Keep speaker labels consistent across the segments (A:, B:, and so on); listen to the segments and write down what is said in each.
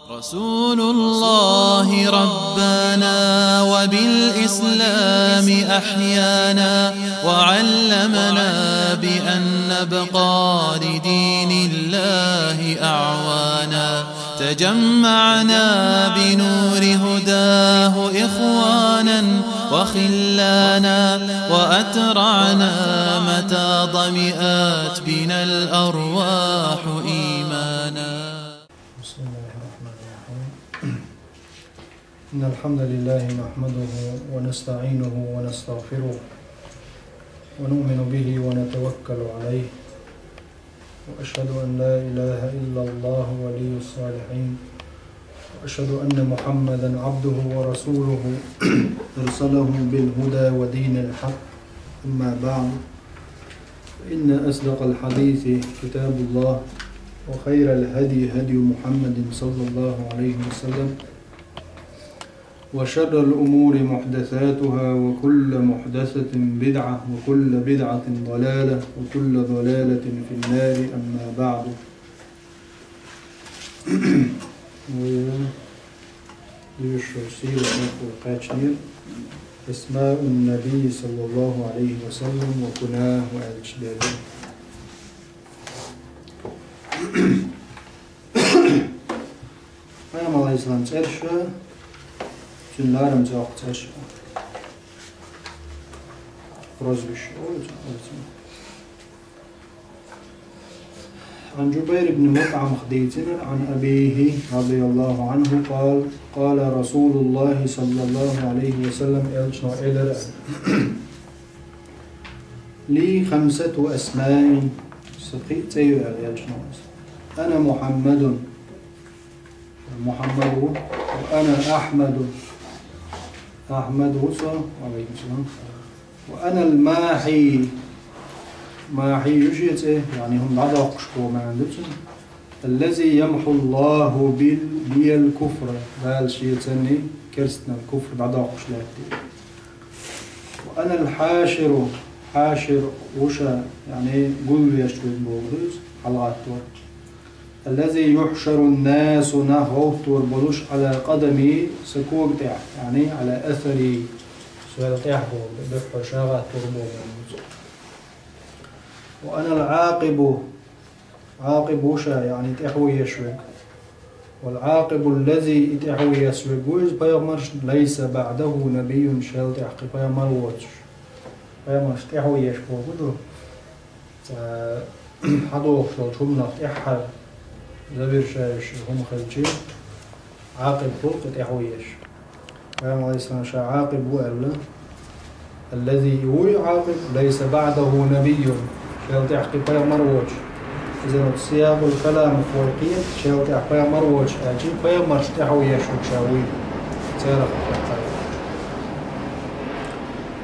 A: رسول الله ربنا وبالإسلام أحيانا وعلمنا بأن نبقى لدين الله أعوانا تجمعنا بنور هداه إخوانا وخلانا وأترعنا متى ضمئات بنا الأرواح إيمانا.
B: بسم الله الرحمن الرحيم. إن الحمد لله نحمده ونستعينه ونستغفره ونؤمن به ونتوكل عليه، وأشهد أن لا إله إلا الله ولي الصالحين، وأشهد أن محمدا عبده ورسوله أرسله بالهدى ودين الحق. أما بعد، فإن أصدق الحديث كتاب الله، وخير الهدي هدي محمد صلى الله عليه وسلم، وشر الأمور محدثاتها، وكل محدثة بدعة، وكل بدعة ضلالة، وكل ضلالة في النار. أما بعد. اسماء النبي صلى الله عليه وسلم وكناه وأجداده. Peygamber Aleyhisselam çerşe, günlerim çok çerşe. Rozbiş olacak. عن جبير بن مطعم خديجنا عن أبيه رضي الله عنه قال قال رسول الله صلى الله عليه وسلم لي 5 أسماء سقيت أنا محمد وأنا أحمد وأنا الماحي يجيت يعني هم بعض قشقو ما عندهم الذي يمحو الله بي الكفر بالشيء تاني كرستنا الكفر بعض قشلات. وأنا الحاشر وشا يعني قل يشتوي بوغدوز حلقات الذي يحشر الناس نهوت وربلوش على قدمي سكوك تاع يعني على أثري سؤال تاعه بفر شاغة تربو. وأنا عاقب وشا يعني تحوي يشوك، والعاقب الذي تحوي يسوك ويز بيامرش ليس بعده نبي شال تحقي بيامر واتش بيامرش تحوي يشوك ودو حدوخ شال شمنا تحر زبير شايش هم خلجي عاقب خلق تحويش. بيامر عليه السلام شا عاقب وألا الذي هو عاقب ليس بعده نبي شال تحقي بيامر واتش. إذا سياق الكلام فوقية شال تحقي بيامر واتش أجي بيامرش تحوي يشوك شاوي تيرا.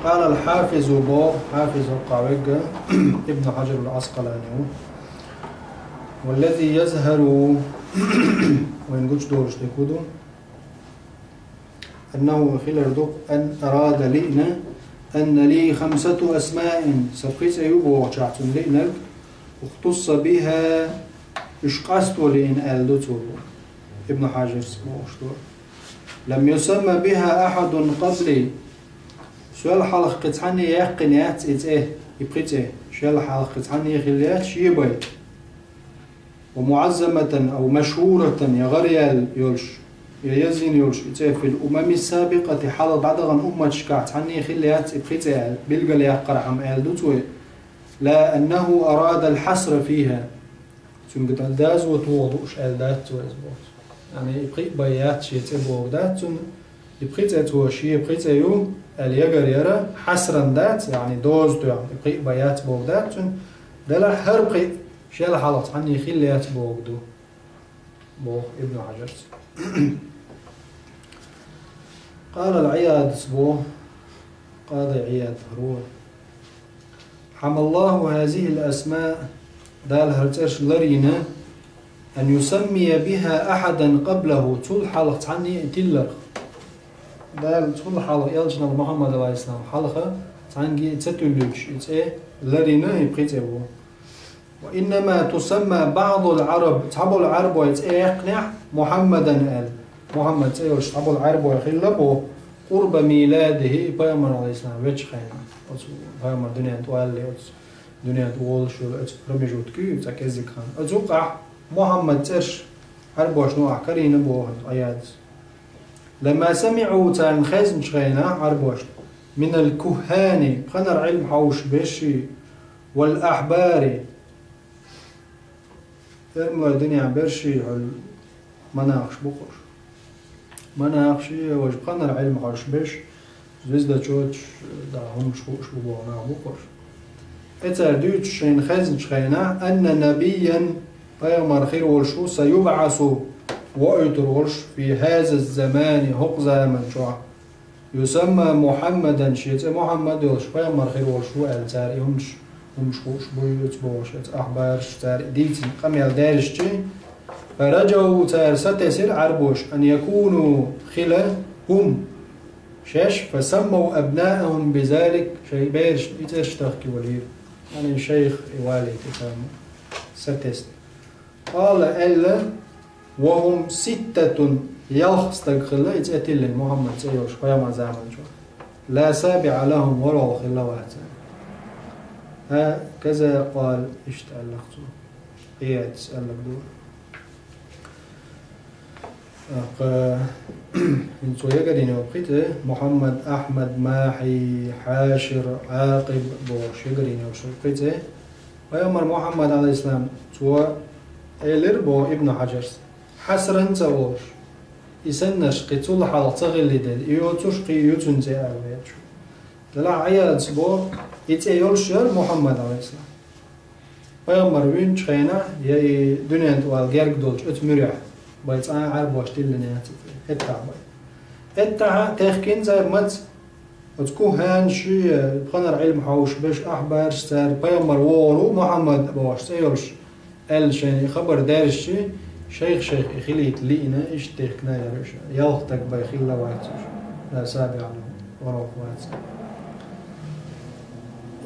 B: قال الحافظ حافظ القاوقة ابن حجر العسقلاني والذي يظهر وين قلت دورش لكودو أنه خلردوك أن أراد لئنا أن لي 5 أسماء سبقيت أيوب وشعتم لئنك اختص بها إشقاست لئن ألدته ابن حجر سموشتور لم يسمى بها أحد قبلي. سؤال حلق قطعني يقنيات يبقيت سؤال حلق قطعني يخليات شيباي ومعزمة أو مشهورة يغريال يولش يزين يولش في الأمم السابقة حال بعضها أمة شكعت عني خليات إبخيتها بلغل يقرع عم آلدوتوه لا أنه أراد الحصر فيها تنقط الداز وتوضوش آلدات يعني إبخيت بيات شيء تبوغدات إبخيتها توشي إبخيتها يوم اليقر يرى حسرا دات يعني دوز يعني إبخيت بيات بوغدات دلا هرب شال حالت عني خليات بوغدو بوغ ابن حجر. قال العياد سبوه قاضي عياد هروه حمى الله هذه الأسماء دال هرتش لرينا أن يسمي بها أحدا قبله طول حالت عني تلر دال طول حالت يلجنا محمد عليه السلام حلقة تعنجي تتلوش لرينا يبقيت أبوه وإنما تسمى بعض العرب صحاب العرب ويتقنع محمدا قال محمد سيوش صحاب العرب ويخلبه قرب ميلاده بيامر عليه السلام ويتش خينا بيامر دنيا توالي دنيا تولش رمجوت كي تكزي كان أتوقع محمد ترش عرب وشنو أحكرين بوهن آيات لما سمعوا تان خزن شخينا عرب وشنو من الكهان خنر علم حوش بشي والأحبار فرموا الدنيا برشي مناقش بقر مناقشي وش خنر علم حوش بش زوزدا تشوتش دا هم شوش بوانا بقر اتر دوتش شين خزن شخينا أن نبيا بيامر خير والشو سيبعث وأيتر والش في هذا الزمان هق زمن شو يسمى محمدا شيت محمد والش بيامر خير والشو التاري همش خوش بويت بوشت أحبار تار ديتي قميل دارشتي فرجعوا تار ستسر عربوش أن يكونوا خلا هم شاش فسموا أبنائهم بذلك شيء بيرش يتشتخي وليه يعني شيخ والي تفهم ستست قال إلا وهم 6 يخستقل يتأتل محمد سيوش فيما زعمل شو لا سابع لهم ولا خلوات هكذا قال ايش تألقتوا هي تسألك دور انتو يقدين وبقيته محمد أحمد ماحي حاشر عاقب بوش يقدين وبقيته ويامر محمد عليه السلام تو إلر بو ابن حجر حسرا تاوش يسنش قيتول حال تغلي دل يوتوش قيوتون زي أرويتشو دلا عيال سبور يتأيولشر محمد عليه السلام ويامر وين شخينا يا دنيا توال جرق دولش اتمرح بايت عرب واش تلنا اتع باي اتع تخكين زي مت وتكو هان شي بخنر علم حوش باش أحبار ستار بيامر وورو محمد باش تأيولش الشين خبر دارش شي شيخ يخليت لينا ايش تخكنا يا رشا يلختك بايخيلا واتش لا سابع له وراك واتش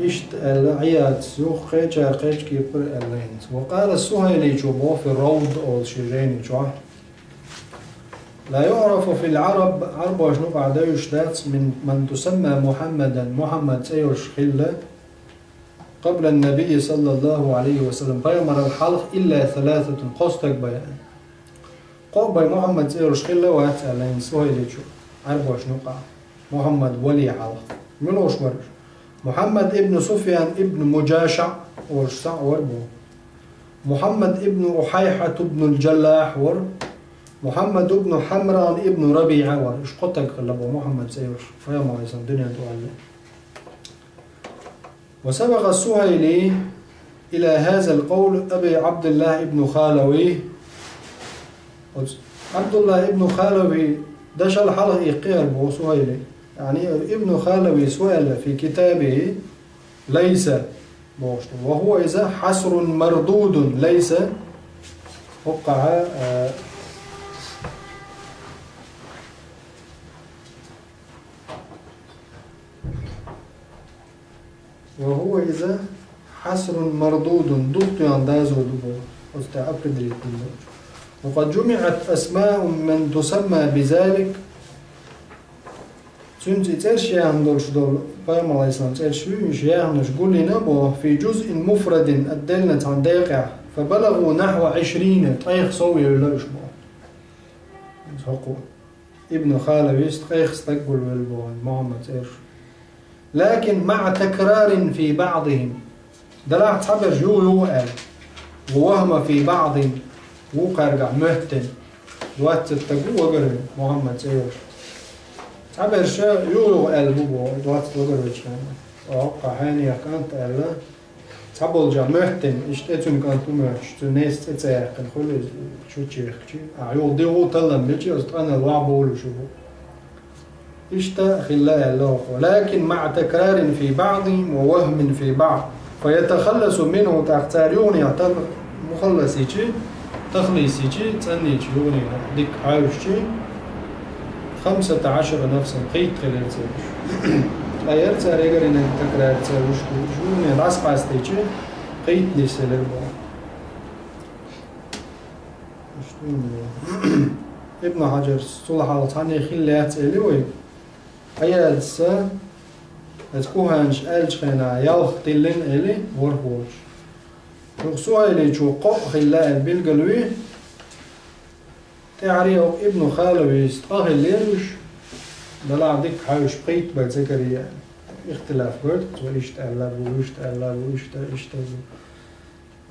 B: إشت العياد سوق خيجا كيبر اللينت وقال السهيلي جبوه في الروض أو شيرين جوا لا يعرف في العرب عرب وجنوب عدايش دات من تسمى محمد سيوش خلة قبل النبي صلى الله عليه وسلم بيمر الحلق إلا 3 قصتك بيان قبل محمد سيوش خلة واتعلين سهيلي جو عرب وجنوب محمد ولي حلق ملوش ورش محمد ابن سفيان ابن مجاشع ورشع وربو محمد ابن أحيحة ابن الجلاح ور محمد ابن حمران ابن ربيعة ور إيش قتك قلبو محمد سيوش فيا ما يسمى الدنيا تعلم وسبق السهيلي إلى هذا القول أبي عبد الله ابن خالوي عبد الله ابن خالوي دش الحلق يقير بو سهيلي يعني ابن خالوي سؤال في كتابه ليس وهو إذا حسر مردود ليس وقع وهو إذا حسر مردود ضغط يندازو دبو واستعقد لكل وقد جمعت أسماء من تسمى بذلك سنتي ترشي عندولش دول بيام الله يسلم ترشي يعنش قولنا بو في جزء مفرد الدلنة عن داقع فبلغوا نحو 20 طيخ صوي ولا يشبه ابن خالوي طيخ استقبل والبوان محمد ترش لكن مع تكرار في بعضهم دلع تحبر يو قال ووهم في بعض وقرقع مهتن وقت التقوى قرر محمد ترش عبر شا يورو قلبه دوات لغرج وقع هاني كانت ألا تعبل جا مهتم اشتتون كانت مهش تناس تتاقن خلي شو تشيخ عيول ديو طلم بيجي أنا الوعبول وشوفه اشتا خلاء الله ولكن مع تكرار في بعض ووهم في بعض فيتخلص منه تختاريون يعتبر مخلصيتي تخليصيتي تنيتي يوني ديك عايشتي 15 نفسا قيت خلال سيش غيرت ريغر إن تكرار تسويش شو من راس باستيجي قيت لي سلبا ابن حجر صلح على تعني خليات إلوي أيا السا أتكوهانش ألش خينا يالخ تلين إلي ورهوش نقصوها إلي جو قو خلاء البلغلوي تعريو ابن خالوي استقاهل ليروش بلا عندك حاوش بقيت بذكريا اختلاف قلت وإيش تقلب وإيش تقلب وإيش تقلب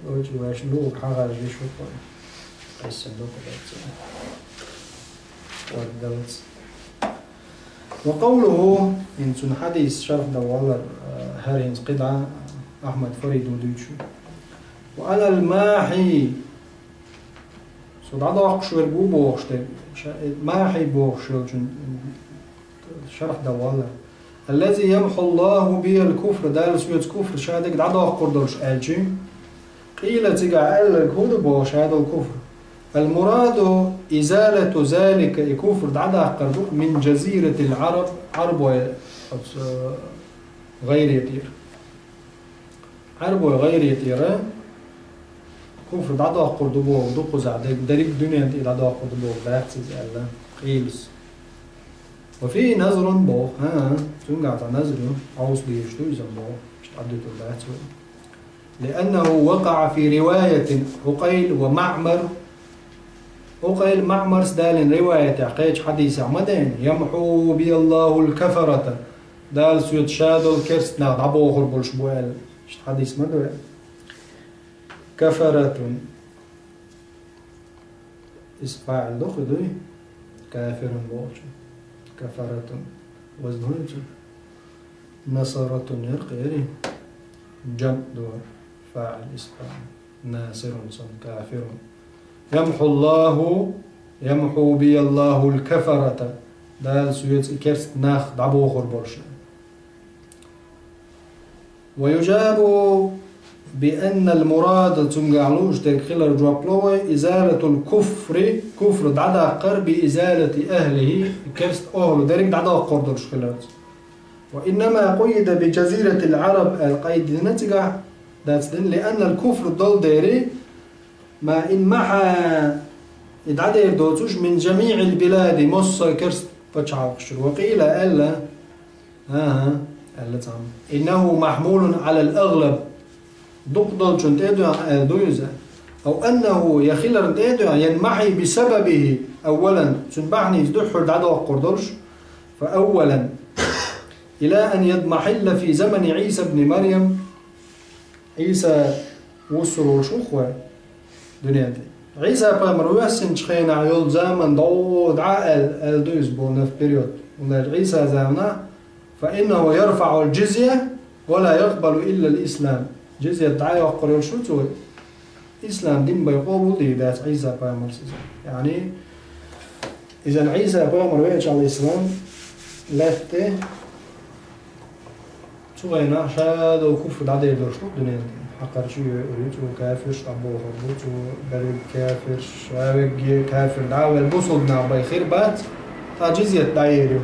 B: وإيش واش لوك حاجة جيش وطن قيس اللوك والدلس وقوله إن سن حديث شرف دوالر هارينز قطعة أحمد فريد وديتشو وأنا الماحي صدع ضاق شو البو بوغشت ماحي بوغشل شرح دوالر الذي يمحو الله به الكفر دال سويت كفر شادك دعا قردلش آلشي قيل تقع الكود بوش هذا الكفر المراد إزالة ذلك الكفر دعا قردل من جزيرة العرب عرب غير يطير عرب غير يطير كفر دعا قردل بو دقو زعدك دريك دنيا دعا قردل بو باتسيز ألا قيلس وفي نظر بو تنقع نظر عوص بيشتو يزنبو اشتعدت الباتسو لأنه وقع في رواية عقيل ومعمر عقيل معمر سدال رواية عقيج حديث عمدين يمحو بي الله الكفرة دال سيد شادو الكرست ناغ عبو خربول شبوال حديث مدوى كفرة اسفاعل دخدوي كافر بوشو كفرة وزنهنج نصرة يرقيري جمع دور فاعل اسفاعل ناصر صن كافر يمحو بي الله الكفرة دال سويت كرست ناخ دعبو خربولش ويجاب بأن المراد تنقعلوش تكخل جوابلوه إزالة الكفر كفر دعدا قرب إزالة أهله كرست أهله دارك دعدا قردلش خلات وإنما قيد بجزيرة العرب القيد نتقع لأن الكفر الضل داري ما إن محا إدعاد يردوتوش من جميع البلاد مصر كرست بتشعوقشر وقيل ألا إنه محمول على الأغلب دقدل جنتيدو دويزا أو أنه يخيل جنتيدو ينمحي بسببه أولا تنبعني دحر دعدا قردلش فأولا إلى أن يضمحل في زمن عيسى بن مريم عيسى وصلوا شوخوا دنيا دي عيسى بامر وحسن شخينا عيول زمن دو دعاء الدويز بونا في بيريود عيسى زمنا فإنه يرفع الجزية ولا يقبل إلا الإسلام جزية دعاء وقريل شو تسوي إسلام دين بيقوبوا دي ذات عيسى بامر يعني إذا عيسى بامر ويش على الإسلام لفته سوينا شادو كفر دعاء يدور شو دنيا دي حقر شو يريد وكافر أبوه أبوه بريد كافر شاوج كافر دعوة البوصلنا بخير بات تا جزية دايريو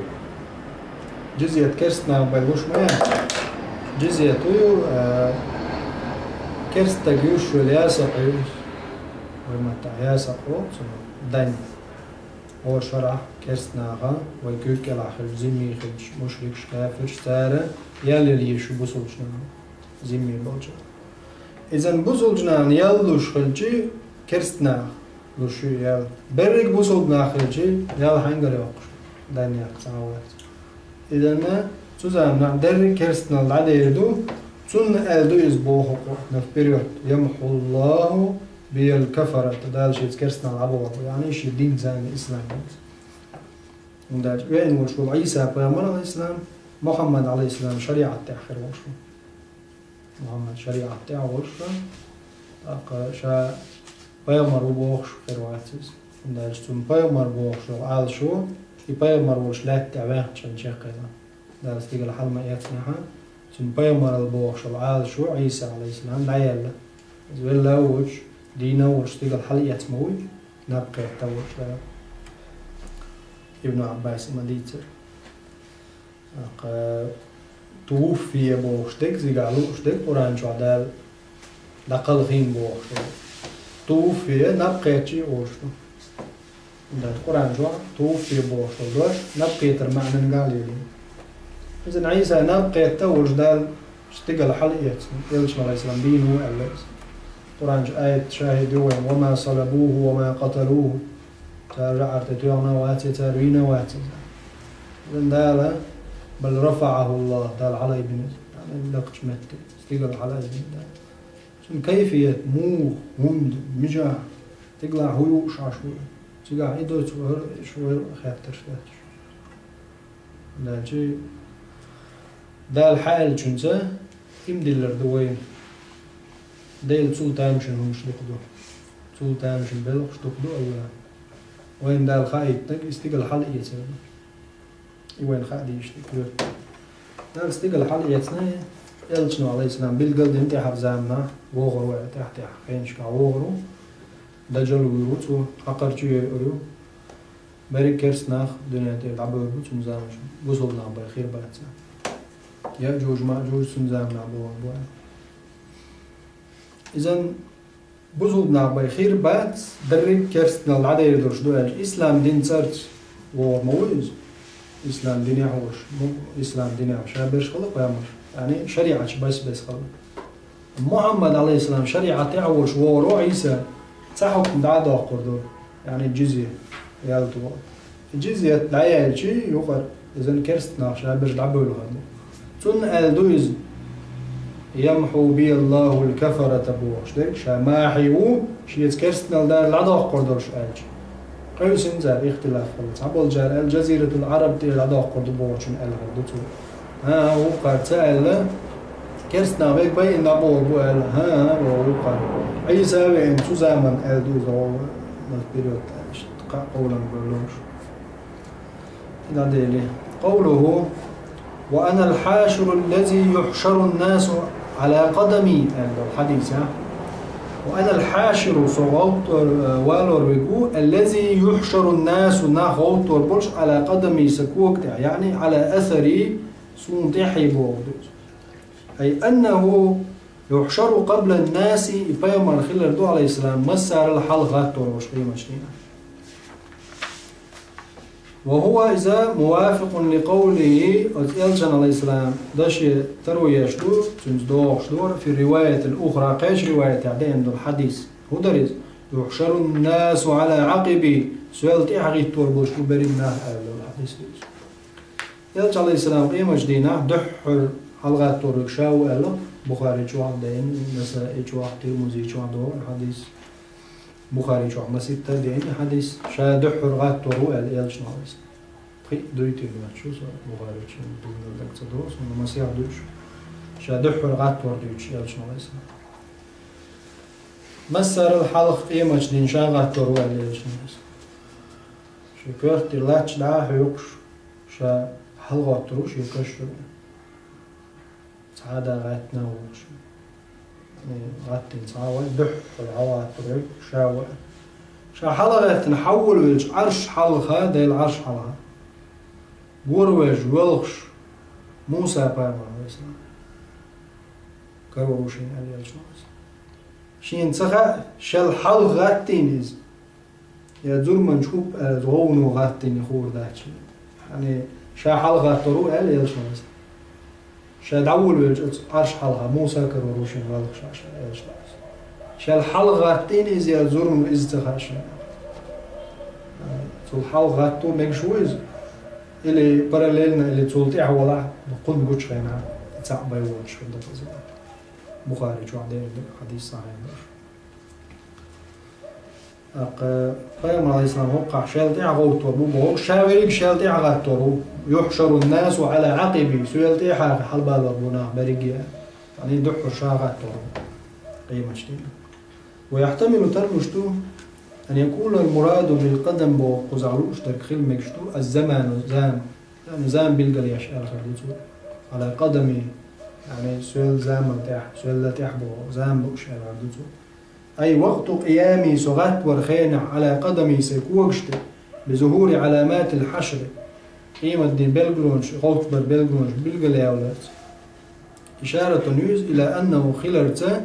B: جزية كرستنا بلوش ما جزية تويو كرست جيوش والياسة قيوش ومتى ياسة قوت دين هو شرع كرستنا غا والكوك الآخر زمي خدش مشركش كافر سارة يالي ليشو بوصلشنا زمي بوجه إذن بوصلجنا يالوش خلجي كرستنا لوشو يال برق بوصلجنا خلجي يال حنقر يوقش دين يقصعوات إذن تزامنا درق كرستنا العادة يردو تن ألدو يزبوه نف بريود يمحو الله بالكفرة تدال شيء كرستنا العبوة يعني شيء دين زان الإسلام ونداج وين وشو عيسى بيامر عليه الإسلام محمد عليه السلام شريعة تأخر وشو محمد شريعة تاعه وشو شا بيامر وبوخش خيرواتيز ونداج تم بيامر بوخش وعال شو بيامر وش لا تعبان عشان شقينا دارس تيجي الحال ما يتنها تم بيامر البوخش وعال شو عيسى عليه السلام دعيلا زويلا وش دينا وش تيجي الحال يتموي نبقى توش ابن عباس مديتر توفي بوشتك زي قالوا وشتك قران شو عدال دقل غين بوشتو توفي نبقيتشي أوشتو ده القرآن جوا توفي بوشتو دوش نبقيت المعنى نقالي إذن عيسى نبقيت توش دال اشتغل حلقيت يلش عليه السلام بينه ألبس القرآن آية شاهدوا وما صلبوه وما قتلوه ترجع ارتدونا واتي تروينا واتي إذن دال بل رفعه الله دال علي بنت يعني لقش مت اشتغل على بنت شن كيفية مو ومد مجا تقلع هو شاشو تقلع إيدو شو خاطر شوية ده شيء ده الحال شنسه يمدلر دوين ديل سلطان شنو مش تقدو سلطان شن بلغش تقدو أولا وين ده الخايد يستقل حلقة يسوي وين خايد يشتكي ده استقل حلقة يسنى يلشنو عليه السلام بالقلد انت حفزامنا وغرو تحت خينشكا وغرو ده جلو يروتو حقر جو يقولو بري كرسناخ دنيا تلعبو يروتو مزامش وصلنا بخير باتسا يأجوج مأجوج سنزامنا بوان إذن بزودنا بخير بات دري كرسنا العدا يدرش دوال إسلام دين سرت ومويز إسلام دين يحوش إسلام دين يحوش شابرش خلق ويامر يعني شريعة بس خلق محمد عليه السلام شريعة تعوش وورو عيسى تحكم دعاء قردور يعني الجزية يالتو الجزية دعاية شي يقر إذن كرسنا شابرش دعبو له هذا تون الدويز يمحو بي الله الكفرة بوشتك شماحيو شيت كرسنا دار العدا قردور شاج قيس انزال اختلاف خلص عبال جار الجزيرة العرب دي العدا قردور بوشن الهردو ها هو قد سأل كرسنا بيك بين نبور بوال ها هو قد أي سبب انتو زمن الدويز هو نسبيريوت قولا بلوش إذا ديلي قوله وأنا الحاشر الذي يحشر الناس على قدمي الحديث وأنا الحاشر صغوت والور بيقول الذي يحشر الناس ناخوت وربلش على قدمي سكوك يعني على أثري سنتحي بوغدوز أي أنه يحشر قبل الناس يبايم الخلال دو عليه السلام مسار الحلقات وربش قيمة شنينة وهو إذا موافق لقوله أتيلشن عليه السلام داش تروي شدور تنزدور شدور في الرواية الأخرى قيش رواية عدين دو الحديث هو دريز يحشر الناس على عقبي سؤال تحقي توربوش برينا الحديث يلش عليه السلام قيمة جدينة دحر حلقات تورك شاو ألا بخاري شو عدين نسائي شو ترمذي شو عدو الحديث بخاري شو عم ستة دين حديث شا دحر غات تورو يلش ناقص خي دويتي شو صار بخاري شو بدنا لك تدرس وما سيع دوش شا دحر غات تور دوش يلش ناقص مسار الحلق قيمة جدين شا غات تورو يلش ناقص شو كرت لاتش لا حيوكش شا حلقة تروش يكشر سعادة غاتنا وش غاتين صاوي دحر العوات تروي شاوي شا حلقة نحول ويج عرش حلقة دي العرش حلقة قروج ولخش موسى باما ويسنا كروشين علي الشمس شين سخا شل حلقة غاتين يا زرمن شوب زغونو غاتين يخور داتش يعني شا حلقة ترو علي الشمس شا دعول ويج عرش حلقة موسى كروشين ولخش علي الشمس شا الحلقة غاتين يا زرمن ازتخاش الحلقة تو مكشويز اللي باراليلنا اللي تولتي حوالها بقول بقولش خينا تعب بايوش في الدفاز بخاري شو عندنا حديث صحيح قيام عليه السلام وقع شالتي عغوت وبوبو شاوريك شالتي عغتورو يحشر الناس على عقبي سيلتي حلبا لربنا بريجيا يعني دحر شاغتورو قيمة شديدة ويحتمل ترمشتو أن يكون المراد بالقدم بقزعلوش تركخيل مكشتو الزمان زام يعني زام بيلقى يشعر خليتو على قدمي يعني سؤال زام تاح سؤال لا تحبو زام بقشعر عدتو أي وقت قيامي صغات ورخينع على قدمي سيكوكشت بظهور علامات الحشر قيمة دي بلغلونش غوتبر بلغلونش بيلقى لأولاد إشارة نيوز إلى أنه خلرت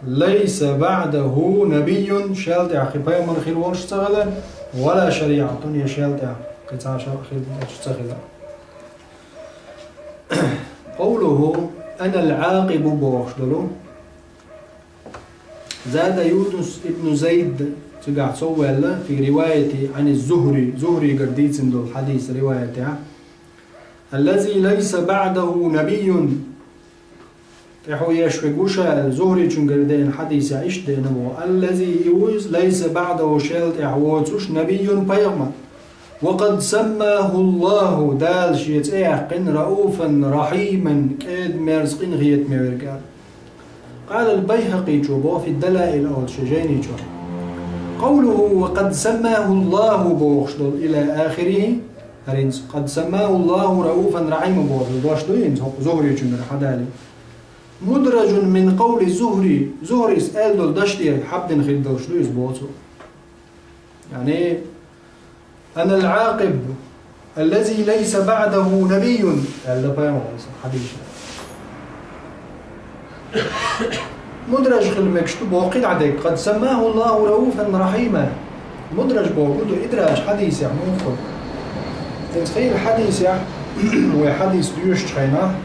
B: ليس بعده نبي شالت عقي بيامر خير ورش تغلا ولا شريعة يشالت قطع خير تغلا. قوله أنا العاقب بوخدلو زاد يونس ابن زيد تقع سوال في رواية عن زهري قرديت عنده الحديث روايته الذي ليس بعده نبي تحو يشفقوشا زهري قردين حديث عيش دينه الذي يوز ليس بعده شالت احواتوش نبي بيغمر وقد سماه الله دال شيت احقن رؤوفا رحيما كاد مرزقين غيت ميرقال. قال البيهقي جوبو في الدلائل أو شجيني جو قوله وقد سماه الله بوخشدل إلى آخره هرينس قد سماه الله رؤوفا رحيما بوخشدل دوشدوين زهري جمر حدالي مدرج من قول زهري سأل دول دشتي حبدن خيل دوشدويز بوتو يعني أنا العاقب الذي ليس بعده نبي هذا بيان حديث مدرج خلمكشتو بوقيت عديك قد سماه الله رؤوفا رحيما مدرج بوقيتو إدراج حديث يعني مخل تتخيل حديث يعني هو حديث ديوش تخينا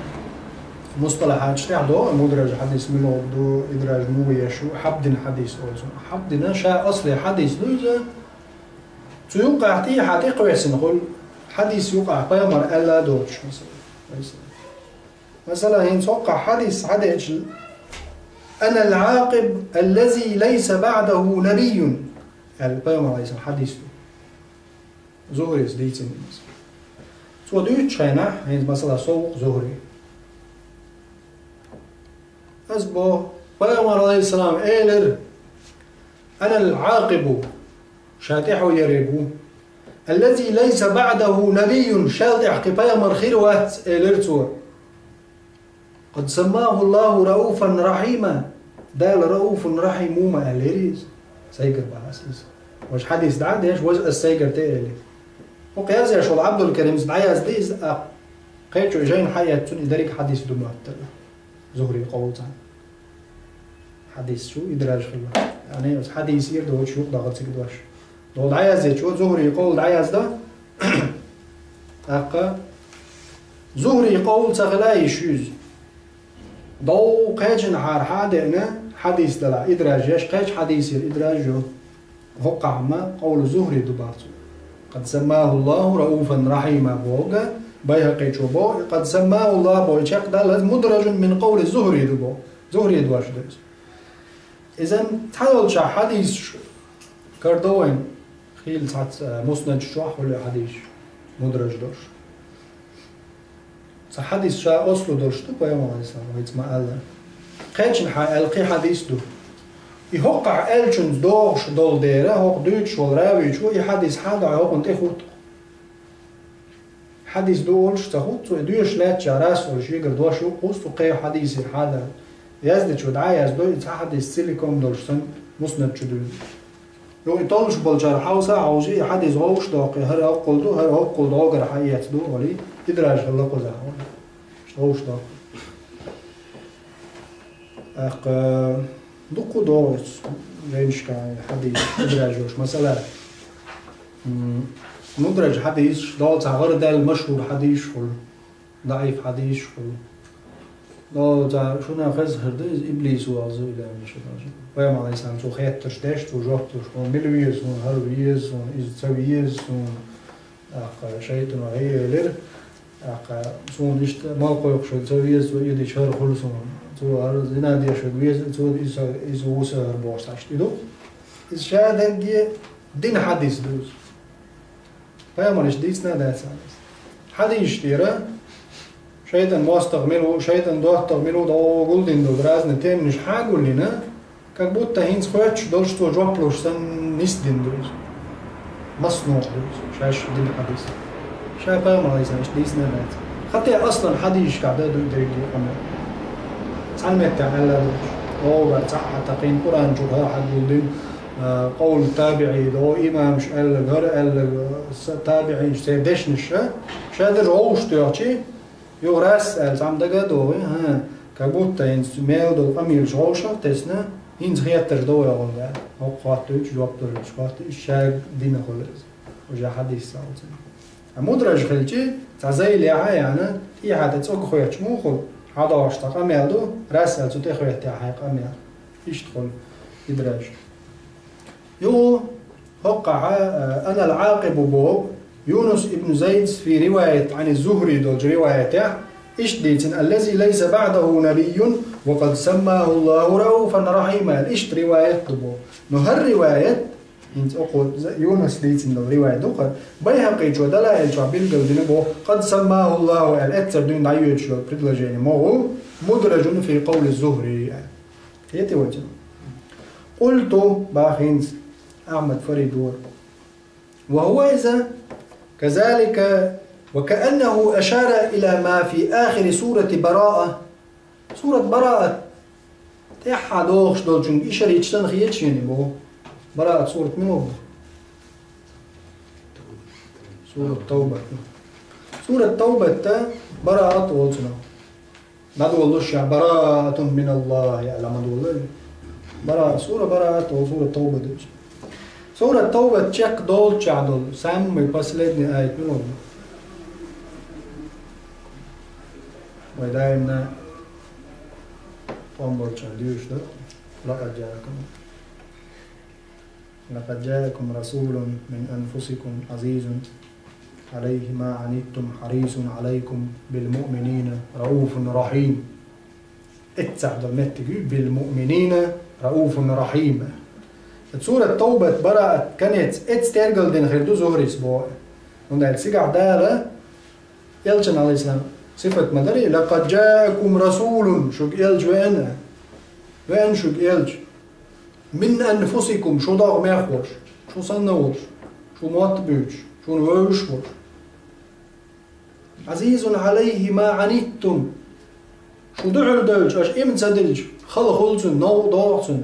B: مصطلحات شتعدو مدرج حديث منو بدو إدراج موية شو حبدن حديث أوزو حبدن شاء أصلي حديث لوزا توقع تي حقيقة ويسنقول حديث يوقع بيامر ألا دوش مثلا هين توقع حديث حديث أنا العاقب الذي ليس بعده نبي البيامر ليس الحديث زهري سديتين سو دوش خينا هين مثلا سوق زهري أسبو بيامر عليه السلام إيلر أنا العاقب شاتحو يريبو الذي ليس بعده نبي شاتح كبيامر خيروات إيلرتو قد سماه الله رؤوفا رحيما دال رؤوف رحيم وما أليريز سيقر بحاسيس وش حديث دعاد ايش وجه السيقر تيلي وقياس يا شو العبد الكريم دعياز ديز قيتشو إجاين حياة تون إداريك حديث دو معتل زهري قولتان حديث شو إدراج خلوة يعني حديث يردو شو ضغط سيقدوش لو دعياز يشو زهري قول دعياز ده أقا زهري قول تغلا يشوز دو قيجن حار حادئنا حديث دلا إدراج يش قيج حديث الإدراج وقع ما قول زهري دبارتو قد سماه الله رؤوفا رحيما بوغا بيهقي شوبو قد سماه الله بويشاق دال مدرج من قول الزهري دبو زهري دواش دوز إذن تحول شا حديث كردوين خيل ساعت مسند شوح ولا حديث مدرج دوش حديث شا أصله درشتو بيوم عليه السلام ويتما قال قيتشن ألقي حديث دو يوقع ألشن دوش دول ديرة هوق دوش والراوي شو يحديث حدا هوق انت خوت حديث دولش تخوت دوش لا تشارس ولا شيء قد دوش قوست وقي حديث حدا يزد شو دعاء يزدو يتحدث سيليكون دولشتن مسند شو دول لو يطولش بالجار حوسا عوجي حديث هوش داقي هر هوق قلدو هر هوق قلدو غير حيات دو ولي إدراج خلقو زهون شوش دا أخ دقو دوش رينش كان حديث إدراجوش مثلا مدرج حديث دال غير دال مشهور حديث فل ضعيف حديث فل دال شو ناخذ هردز إبليس وعزو إلى مش بيام عليه السلام شو خيط تشتاش وجوتش وملويز وهرويز وإزتويز أخ شيطان وهي لير أخ سون إشت ما قوي خشوا تسويز ويدي شهر خلصون تو زنا دي شويز تو إز ووس هربوش تشتيدو إز شاهد دي دين حديث دوز بيامرش ديسنا داسانس حديث تيرا شيطان مستغمله شيطان دوه تغمله دو قلدين دو درازن تيم مش حاجول لنا كبوت تهين سخواتش دولش تو جوبلوش سن نيستين دوز مصنوع دوز شاش دين حديث شاي بيامر ليسانش ديسنا دات حتى أصلا حديث قاعدة دو دريجي أما تعلمت تعالى أو تعتقين قرآن جوها حد قلدين قول تابعي دو إمام شأل غير التابعي سيدش نشة شادر عوش تياتي يغرس الزعم دقة دوي ها كبوت تين ميل دو أمير عوشة تسنا هين خيات تردو يا غلبان هو قاتل جواب ترجع قاتل الشاق دين خلص وجا حديث ساوتن مدرج خلجي تعزي لي يعني هي حدا تسوق خويا شمو خل هذا واش تقام يالدو راسل تي خويا تاع حقام يال ايش تدخل إدراج يو وقع أنا العاقب بو يونس ابن زيد في رواية عن الزهري دول روايته إشديت الذي ليس بعده نبي وقد سماه الله رؤوفا رحيما إشت رواية بو نهر رواية انت أقول يونس ديت إنه رواية دقة بيهقي جو دلائل جو بالقلب بو قد سماه الله الأكثر دون عيوج جو بريدلجين مو مدرج في قول الزهري يتوجه قلت باخينز أحمد فريدور وهو إذا كذلك وكأنه أشار إلى ما في آخر سورة براءة سورة براءة تيحا دوخش دول جنگ إشاري يجتن خيالش يعني بو براءة سورة منو سورة توبة سورة توبة تا براءة وصنا ندو الله الشيء براءة من الله يعلم ندو الله براءة سورة براءة وسورة توبة دوش سورة توبة تشك دول تشعدل سامي последние آية منو ودائما قنبرشان ديوش ده لقد جاءكم رسول من أنفسكم عزيز عليه ما عنتم حريص عليكم بالمؤمنين رؤوف رحيم اتسعد المتقي بالمؤمنين رؤوف رحيم سورة توبة براءة كانت اتسترجل دين خيردو زهري سبوع ونال سيقع دالة يلجن عليه السلام صفة مدري لقد جاءكم رسول شوك يلج وين شوك يلج من أنفسكم شو ضاغ ميخوش شو صنوش شو مواتبوش شو نوشوش عزيز عليه ما عنتم شو دعر دوش اش امن سدلج خل خلصن نو ضاغسن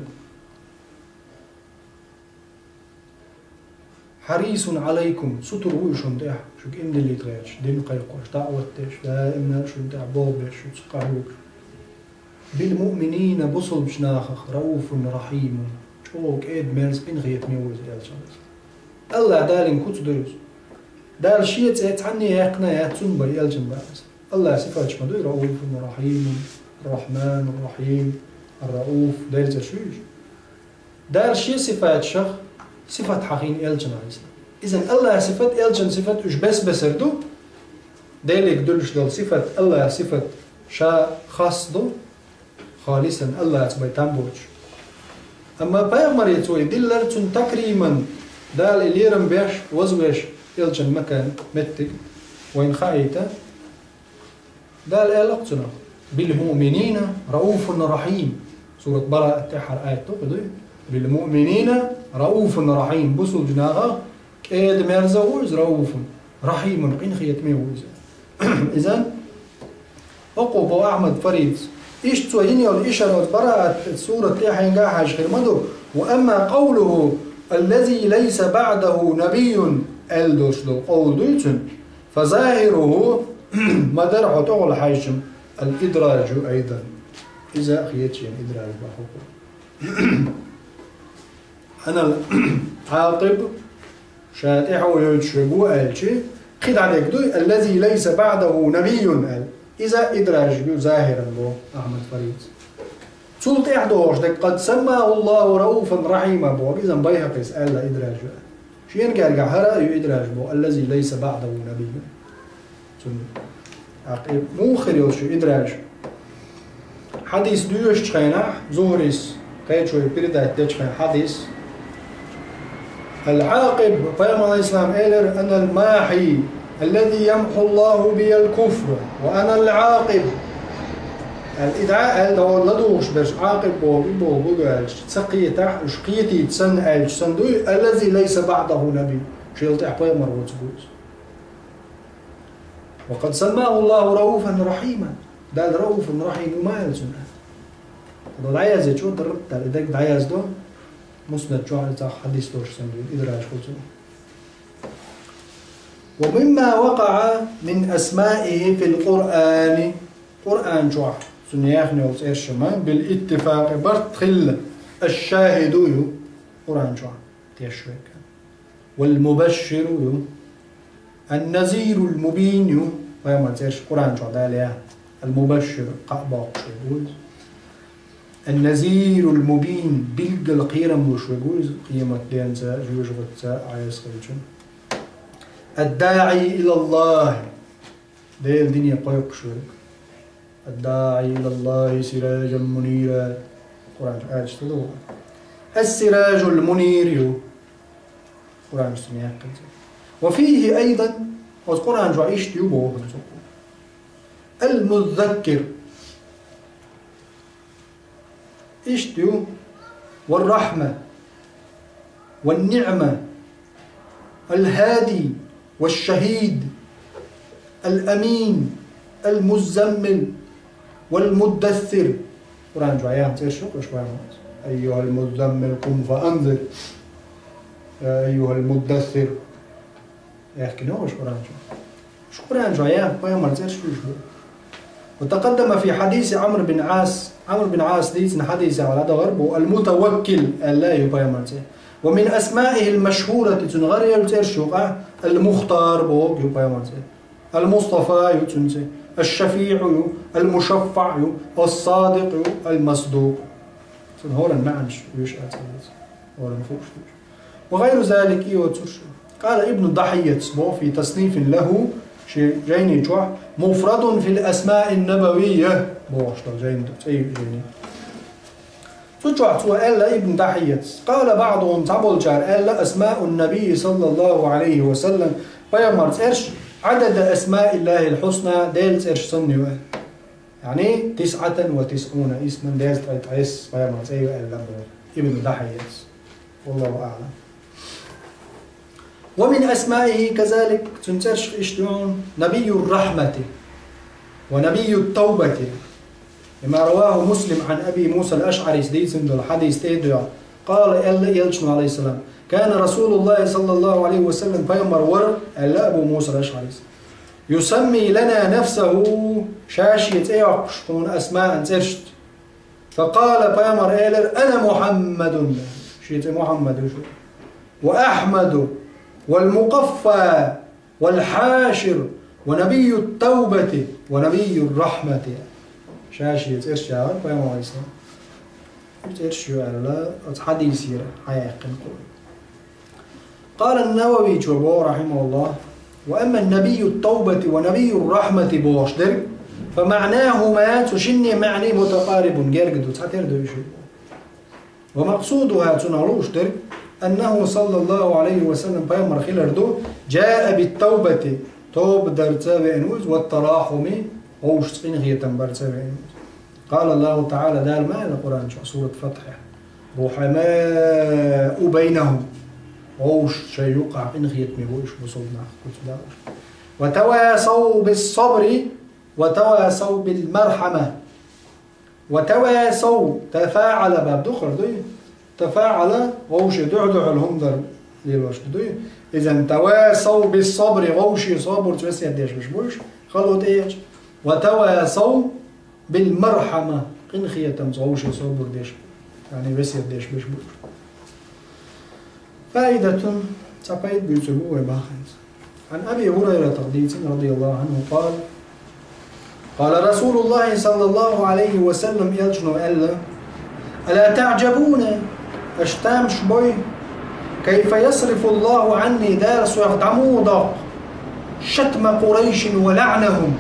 B: حريص عليكم ستر وشون ده شو كأن اللي تغيرش دين قيقوش دعوتش دائما شو دعبوبش شو تقعوك بالمؤمنين بصل بشناخخ رؤوف رحيم شوك إيد ميرز بين غيت ميوز الله دالين كوت دروس دال شيء تعني يقنا يتسون بري الجنباز الله صفات شمدوي رؤوف رحيم الرحمن الرحيم الرؤوف دال تشويش دال شيء صفات شخ صفات حقين الجن إذن الله صفات الجن صفات إيش بس بسردو دالك دلش دل صفات الله صفات شا خاص دو خالصا الله أتبعي تنبوش أما بيغمر يتوي دلرتون تكريما دال إليرم بيش وزويش الجن مكان متك وين خايتا دال إلقتنا بالمؤمنين رؤوف رحيم سورة براءة تحر آية تقضي بالمؤمنين رؤوف رحيم بصل جناغا كيد مرزوز رؤوف رحيم قين خيت ميوز إذن أقوى أحمد فريد إيش توهيني والإشارة براءة سورة تحين قاحش خرمدو وأما قوله الذي ليس بعده نبي ألدوشلو قول دوتن فظاهره مدرح تغل حيشم الإدراج أيضا إذا خيتش إدراج بحقوق أنا العاقب شاتح ويشربو ألشي خد عليك دوي الذي ليس بعده نبي أل إذا إدراج بيو ظاهرا بو أحمد فريد سلط إحدوش دك قد سماه الله رؤوفا رحيما بو إذا بيها قيس ألا إدراج شين قال هرا إدراج بو الذي ليس بعده نبي عقيب موخر يوشو إدراج حديث دوش تخينا زهريس قيتشو يبرد تخين حديث العاقب قيام الإسلام إيلر أنا الماحي الذي يمحو الله بي الكفر وأنا العاقب الإدعاء هذا لدوش باش عاقب بو تسقي تاع شقيتي تسن صندوق الذي ليس بعده نبي شيل تاع قيام مربوط وقد سماه الله رؤوفا رحيما ده رؤوف رحيم وما يلزم هذا العياز شو دربت إذا العياز ده مسند شو على حديث دوش صندوق إدراج خلصنا ومما وقع من أسمائه في القرآن قرآن جوح سنياخني وسيرشما بالاتفاق برتخل الشاهد قرآن شو تيشوك والمبشر النذير المبين ويوم تيش قرآن شو داليا المبشر قابق شو النذير المبين بلق القيرم وشو يقول قيمة دينزا جوج غتا عايز خلجن الداعي إلى الله ديل الدنيا قيق شو الداعي إلى الله سراجا منيرا قرآن آية تدور السراج المنير قرآن سميها وفيه أيضا والقرآن جو عيشت يبوه المذكر إشتيو والرحمة والنعمة الهادي والشهيد الأمين المزمل والمدثر قرآن جوعيان تيشوك أيها المزمل قم فأنذر يا أيها المدثر يحكي نوش قرآن جو شو قرآن جوعيان ما يمر تيشوك وتقدم في حديث عمرو بن عاص ديتنا حديث على هذا غربه المتوكل الله يبا ومن أسمائه المشهورة تنغري تيرشوق المختار بوق يبا المصطفى يتنسي الشفيع المشفع الصادق المصدوق هو المعنى وغير ذلك قال ابن الضحية في تصنيف له جيني جوع مفرد في الأسماء النبوية جيني تجوع ألا ابن ضحية قال بعضهم تعبول جار ألا أسماء النبي صلى الله عليه وسلم بيامرت إرش عدد أسماء الله الحسنى ديلت إرش صنيو يعني 99 اسما ديلت إرش بيامرت ألا ابن ضحية والله أعلم ومن أسمائه كذلك تنترش إشتعون نبي الرحمة ونبي التوبة لما رواه مسلم عن أبي موسى الأشعري سديسن الحديث تيدو قال إلا يلجن عليه السلام كان رسول الله صلى الله عليه وسلم فيمر ور إلا أبو موسى الأشعري يسمي لنا نفسه شاشية إيقشتون أسماء ترشت فقال فيمر إيلر أنا محمد شيت محمد وأحمد والمقفى والحاشر ونبي التوبة ونبي الرحمة شاشية إرشاد فيما عيسى إرشاد على حديثي حياقن قال النووي جوابه رحمه الله وأما النبي التوبة ونبي الرحمة بوشدر فمعناهما تشني معني متقارب جرجد تحتردو ومقصودها تنالوش در أنه صلى الله عليه وسلم بيامر خلردو جاء بالتوبة توب در تابعنوز والتراحم ووش تقنغية تنبر تابعنوز قال الله تعالى دال ما القرآن سورة فتح رحماء بينهم ووش شيء يقع إنغية ميوش بصدنا وتواصوا بالصبر وتواصوا بالمرحمة وتواصوا تفاعل باب دخل دوي تفاعل غوش دعدع الهمدر ليلوش دوي إذا تواصوا بالصبر غوش صابر تبس يديش مش بوش خلوت إيش وتواصوا بالمرحمة قنخية غوش صابر ديش يعني بس يديش مش بوش فائدة تقيد بيتبوه باخنز عن أبي هريرة تقديس رضي الله عنه قال رسول الله صلى الله عليه وسلم يلجنو ألا تعجبون أشتام شبوي كيف يصرف الله عني دارس ويخدموا شتم قريش ولعنهم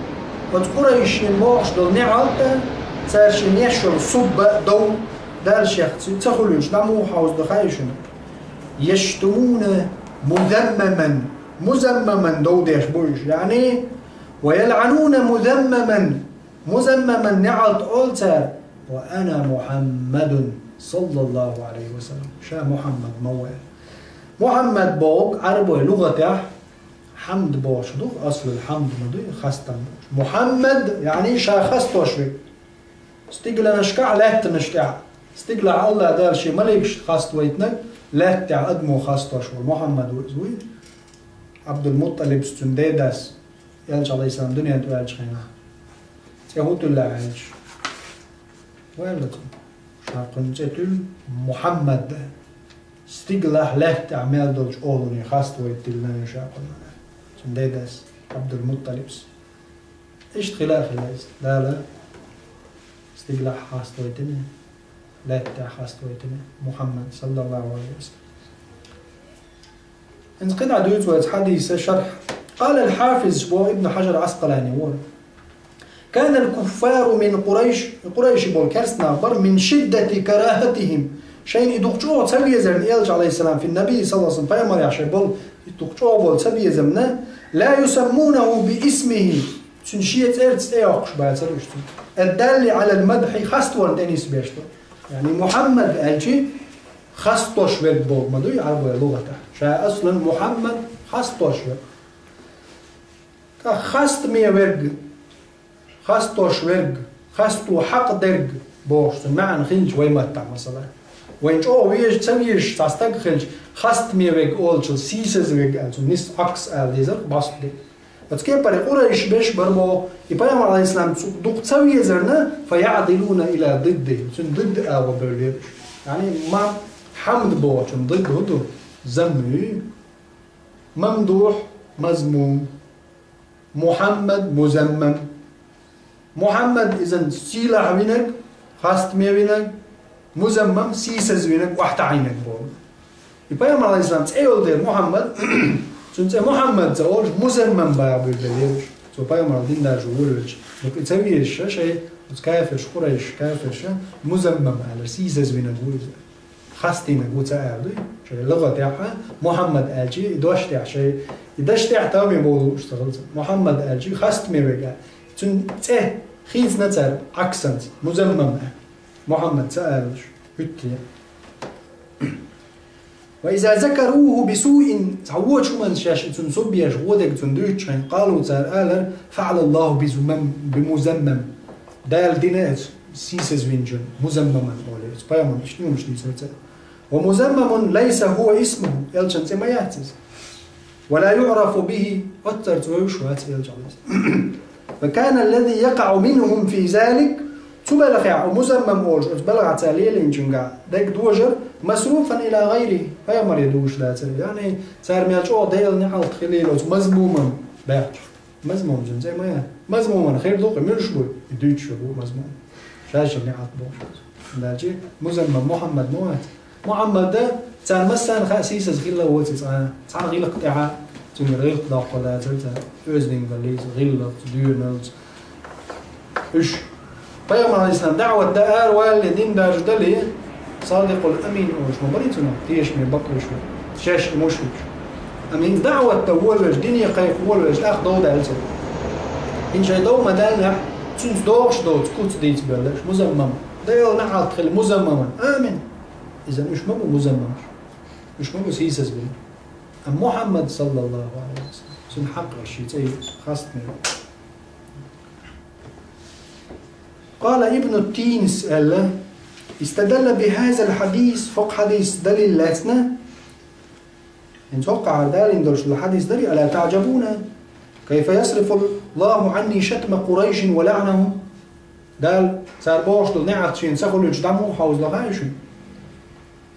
B: وقريش موش دول نعالتا سارشين يشر صب دو دار شيخ تخلوش دمو حوز دخايشن يشتمون مذمما دو ديش بوش يعني ويلعنون مذمما نعالت أولتر وأنا محمد صلى الله عليه وسلم شا محمد موال محمد بوق عربي لغته حمد بوش دو أصل الحمد مدو خستم بوش محمد يعني شا خستوشوي استقل نشكع لا تنشكع استقل الله دال شي مليكش خست ويتنك لا تعدمو خستوشوي محمد وزوي عبد المطلب ستنديداس يلج عليه السلام دنيا دوالج خينا تيهوت الله عيش وين لكم قنجتل محمد استقلح لهت أعمال دولش أولوني خاصة ويتلنا إن شاء الله سنديدس عبد المطلب إيش خلاف الليز لا استقلح خاصة ويتلنا لهت خاصة ويتلنا محمد صلى الله عليه وسلم إن قطع دوت حديث شرح قال الحافظ ابن حجر عسقلاني كان الكفار من قريش بولكرسنا بر من شدة كراهتهم شين يدقشوا تسوي زمن إلج عليه السلام في النبي صلى الله عليه وسلم فيمر يعشي بول يدقشوا بول تسوي زمنه لا يسمونه باسمه تنشيت إرتس إيوكش بعد سلوشتو الدال على المدح خاصة دينيس بيشتو يعني محمد ألجي خاصة شوية بول ما دوي عربية لغته شاء أصلا محمد خاصة شوية خاصة مية ورق خاصة شوية خاصة حق درج بوش معنى خلج ويمتع مثلا وين جو ويش تسويش تستق خلج خاصة مية ورق أولش سيسز ورق ألش نس عكس ألديزر باست دي بس كيف بري قريش بيش بربو يبايم على الإسلام دوق تسوي زرنا فيعدلون إلى ضده ضد أبو بريش يعني ما حمد بوش ضد هدو زمي ممدوح مذموم محمد مزمم محمد إذن سيلح وينك خاصة مية وينك مزمم سيسز وينك واحد عينك بول يبايم على الإسلام تأيول دير محمد سنت محمد تقول مزمم بابو الدليل سو بايم على الدين دار جولش لكن تسوي الشيء كافر قريش كافر مزمم على سيسز وينك خاصتين قوت أعدي شيء اللغة تاعها محمد ألجي دوش تاع شيء يدش تاع تامي بولو اشتغلت محمد ألجي خاصت ميرجع تون خيز نتر أكسنت مزمم محمد سألش هتلي وإذا ذكروه بسوء تعود شو من شاش تون صبيش غودك تون دوتش قالوا تر فعل الله بمزمم دال دينات سيسز وينجن مزمما أولي سبايمون شنو مش نيسوته ومزمم ليس هو اسمه يلجن زي ما يعتز ولا يعرف به أكثر تويشوات يلجن فكان الذي يقع منهم في ذلك تبلغ يعني مزمم أولش تبلغ تعليل إنجنجا ديك دوجر مصروفا إلى غيره فيمر يدوش لا يعني صار ميلجو ديل نحل تخليله مزموما باعش مزموم زي ما يعني مزموما خير دوق ملشبو يدوش هو مزموم شاش اللي عطبو داجي مزمم محمد موات محمد ده تاع مسان خاسيس غيلا هو تاع غيلا قطعه توني غير قطعه قلا تاع اوزنين فاليز غيلا ديونلز ايش طيب على الاسلام دعوه دار والدين دار دلي صادق الامين اوش ما بريتنا تيش مي بقر شو شاش مشرك امين دعوه تولج دنيا قيق ولج اخ دو دالته ان شاء دو مدالنا تنس دوش دوت كوت ديت بلش مزمم دايل نحط خل مزمما امين اذا مش مو مزمم مش مو سيسس بال ام محمد صلى الله عليه وسلم سن حق شيء زي خاصني قال ابن التينس قال استدل بهذا الحديث فوق حديث دليل لاتنا نتوقع دالين درش الحديث دليل ألا تعجبون كيف يصرف الله عني شتم قريش ولعنهم دال صار بوش نعت شين سخل يجدموا حوز لهايشين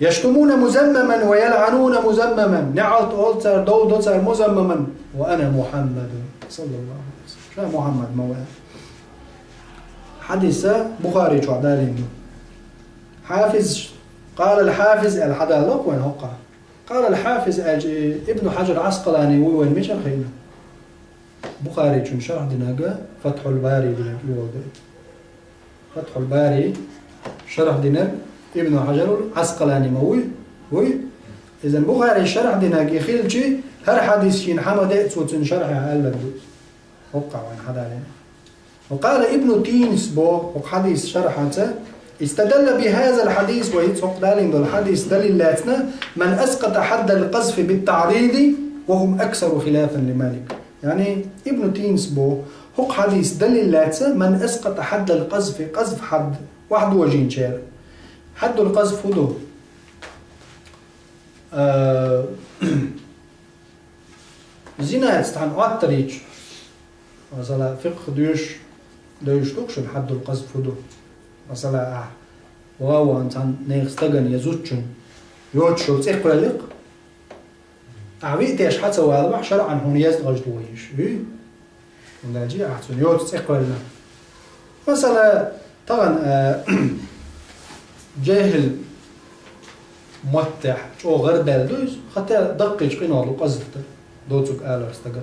B: يشتمون مزمما ويلعنون مزمما نعت قلت صار دول صار مزمما وأنا محمد صلى الله عليه وسلم شا محمد مواه حديث بخاري شو دالين حافظ قال الحافظ الحدالق وين وقع قال الحافظ ابن حجر عسقلاني وين مش الخيمة بخاري شن شرح ديناجا فتح الباري ديناجا فتح الباري شرح ديناج ابن حجر عسقلاني موي وي إذا بخاري شرح ديناجا خيلشي هر حديث شين حمد صوت شرح على وقع وين حدالين وقال ابن تينس بو حديث شرحته استدل بهذا الحديث ويتوق دالين الحديث دليل لاتنا من أسقط حد القذف بالتعريض وهم أكثر خلافا لمالك يعني ابن تينس بو هو حديث دليل لاتنا من أسقط حد القذف قذف حد واحد وجين شير حد القذف هدو زنا تستعن أطريج مثلا فقه دوش تقشن حد القذف هدو مثلا وغاوة عن نيغستغن يزوجن يوتشو تقلق عبيت ايش حتى واضح شرعا هون يزغج دويش ونجي احسن يوت تقلق مثلا طبعا جاهل متح شو غربال دوز حتى دقيش قينو لو قصدت دوتك آلر استغل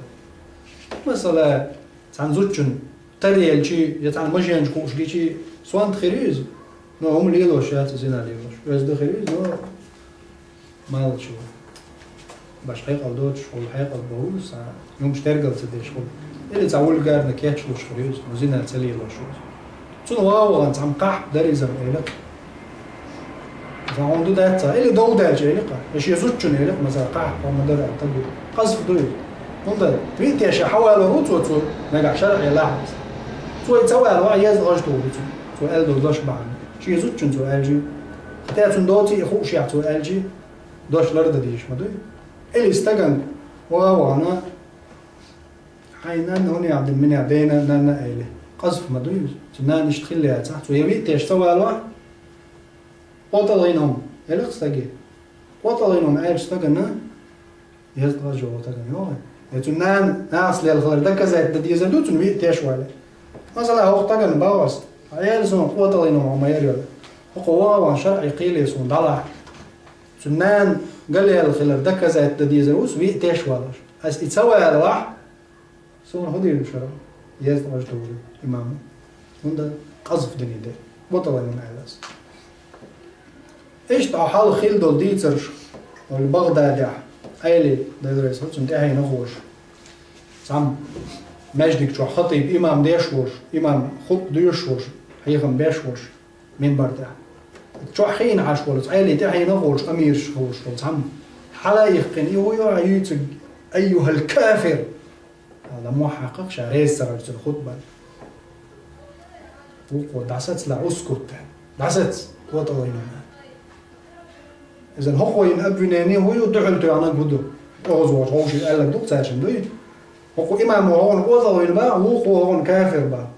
B: مثلا عن زوجن تريال شي يتعن مجيان شكوش ليشي سوان تخريز نو هم ليلوش يا تزينا ليلوش بس دخريز نو مال شو باش حيقل دوتش ولا حيقل بوس يوم شترقل تديش خل اللي تعول قارنا كيتش لوش خريز وزينا تسلي لوش شنو واو انت عم قاح دريزم إلك فعنده داتا اللي دو داج إلك ايش يزوجن إلك مثلا قاح وما درع تقول قصف دوي هوندا بيت يا حوالي روت نجح شرع يلاحظ سو يتسوى على ياز غشتو سو الدو دوش بعد شي يزوجن سو الجي حتى تندوتي خوش يا سو الجي دوش لرد ديش ما دوي اللي استجن واو انا حينان هوني عبد المنع بينا نانا إلي قصف ما دوي سنان نشتغل لها صح سو يبيت يشتوى على وطلينهم إلك استجي وطلينهم عيل استجن ياز غشتو وطلين يوه يتنان ناس للخلر ده كذا تديزن دوت نبي تشوالي مثلا هو طقن باوس عيال سون قوة لينو ما يريو قوة وشرع يقيل يسون ضلع تنان قال لي الخلر ده كذا تديزن وس بي تشوالش اس يتسوى على واحد سون هدي الشرع يزدوج دول إمامه هذا قصف دنيا ده بطل لينو عيالس إيش تعال خيل دول ديترش والبغداد أيلي دايرس هتشن تاعي نغوش سام مجدك شو خطيب إمام ديشوش إمام خط ديشوش هيخم بيشوش من برده شو حين عاشوش أيلي تاعي نغوش أمير شوش سام حلا يفقن يو يوتج أيها الكافر هذا مو حقق شاريس سرج الخطبة وقود دعست لا أسكت دعست وطوينا إذا هو ينأبناني هو يدعل تيانا بدو أوزوج هوشي قال لك دوك تاشن دوي هو إمام هون أوزو ينباع وهو هون كافر با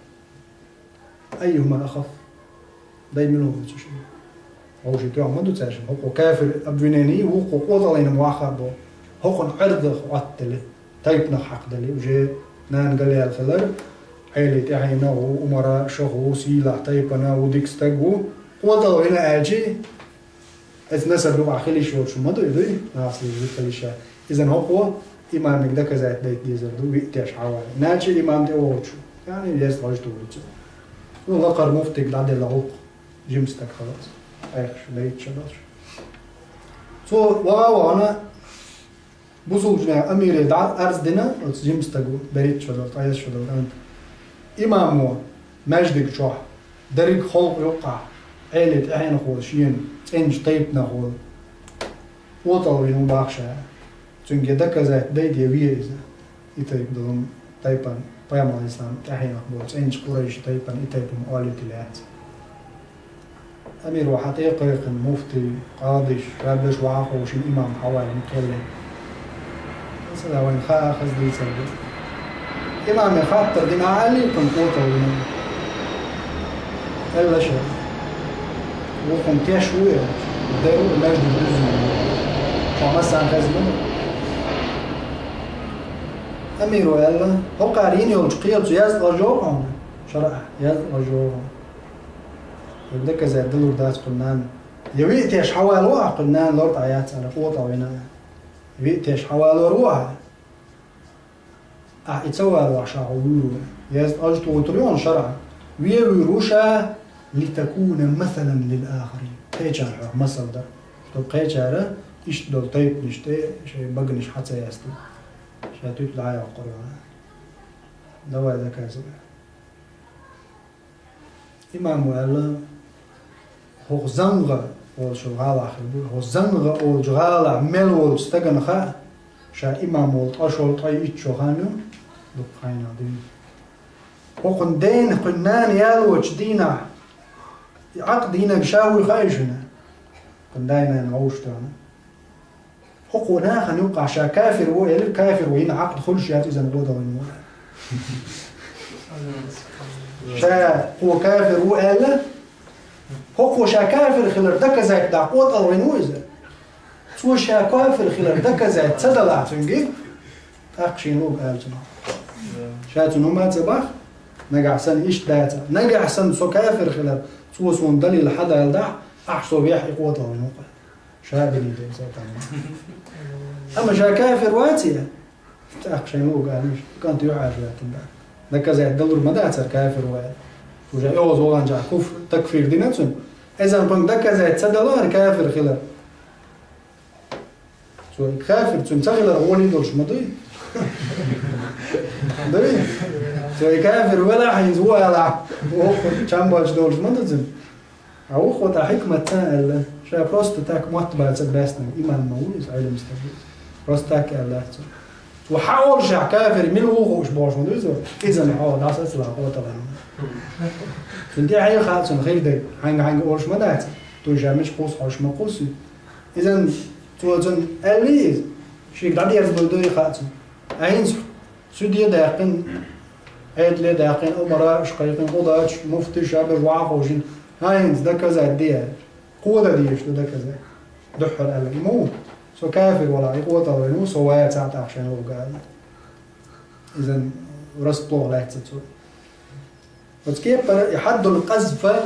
B: أيهما أخف دايما هو تشي هوشي تيانا مدو تاشن هو كافر أبناني وهو أوزو ينمواخر بو هو عرض قتل تايبنا حق دلي وجي نان قال لي الخلر عيلي تاعينا وأمراء شهو سيلا تايبنا وديكستاقو أوزو هنا أجي نسب ربع خليش وشو ما دوي ناس اللي خليشة إذا هو إمام ده كذا دايت ديزر دو بيتش عوالي ناجي الإمام ده وشو يعني ليش راجع دوله وغقر مفتك بعد العوق جمستك خلاص أيش ليت شباش سو وانا بوزوجنا أمير دع أرز دنا جمستكو بريت شباش أيش شباش إمامه مجدك شو دريك خلق يقع عيلة أهين خوشين إنج طيبنا خول وطلبين مباخشة تنجي دكا زي دايدي ويزا يطيب دلهم طيبان بيام الإسلام أهين أخبوت إنج قريش طيبان يطيب مؤالي تلات أمير وحقيقي مفتي قاضيش رابش وعاقوش الإمام حوالي مكلم مثلا وين خاخذ دي سبب إمام يخاطر دين عالي كم قوته ولين إلا شيء وكم تشويه دايرو المجد الجزء ومسا كذبه أميرو يلا هو قارين يلقيه يزد رجوعهم شرع يزد رجوعهم يبدأ كذا دلور داس قلنان يبيتش حوالي روح قلنان لورد آيات على قوة وينا يبيتش حوالي روح يتسوى روح شعور يزد أجتو وطريون شرع ويروشا لتكون مثلا للآخرين قيتشار مثل ده طب قيتشار إيش دول طيب نشتى شيء بقنش حتى يستو شيء تطلع يا قرآن دواء ذا كذا إمام ولا هو زنغ أو شغالة خلبو هو زنغ أو شغالة ملول استجن خا شا إمام والأشول طي إتشو خانو دقينا دين وقندين قنان يالوش دينا عقد هنا بشاوي خايشنا قنداينا نعوشتنا حقونا خن يوقع شا كافر وإل كافر وهنا عقد خلشيات إذا نقوده من شا هو كافر وإل هو شا كافر خلر دك زايد دا قوت أو وينوزه سو شا كافر خلر دك زايد صدلا تنجي أقشينو قالجنا شاتو نوما تبخ نجا حسن إيش داتا نجا حسن سو كافر خلر سو سون دليل حدا يلدع أحسو بيحي قوت أو وينوقع شا بلي دي زاتا أما شا كافر واتيه أقشينو قالش كانت يعاش لكن دك زايد دلور مداتر كافر واتيه وجا يوز وغان جا كفر تكفير دي نفسهم إذا بنك دكا زي تصدلار كافر خلال سو كافر تون تخلال أولي دولش مضي دوري سو كافر ولا حيز ولا وخد چنبالش دولش مضي أو خد حكمة تان شا بروست تاك مطبع تباسنا إيمان مويز علم استبيز بروست تاك الله وحاول شا كافر من وخوش باش مضي إذا نحاول ناس أسلا قوة فندي حي خالص خير ده عن أورش ما دات تو جامش قوس حوش ما قوسي إذا تو زن أليز شيء قاعد يرزق بدوي خالص عين سودية داقن عيد لي داقن أمراء شقيقين قضاش مفتي شاب وعاق وجين عين ده كذا ديه قوة ديش ده كذا دحر قال مو سو كافر ولا قوة ولا مو سوايا ساعة عشان هو قال إذا رسطوه لا تسوي وكيف يحد القذف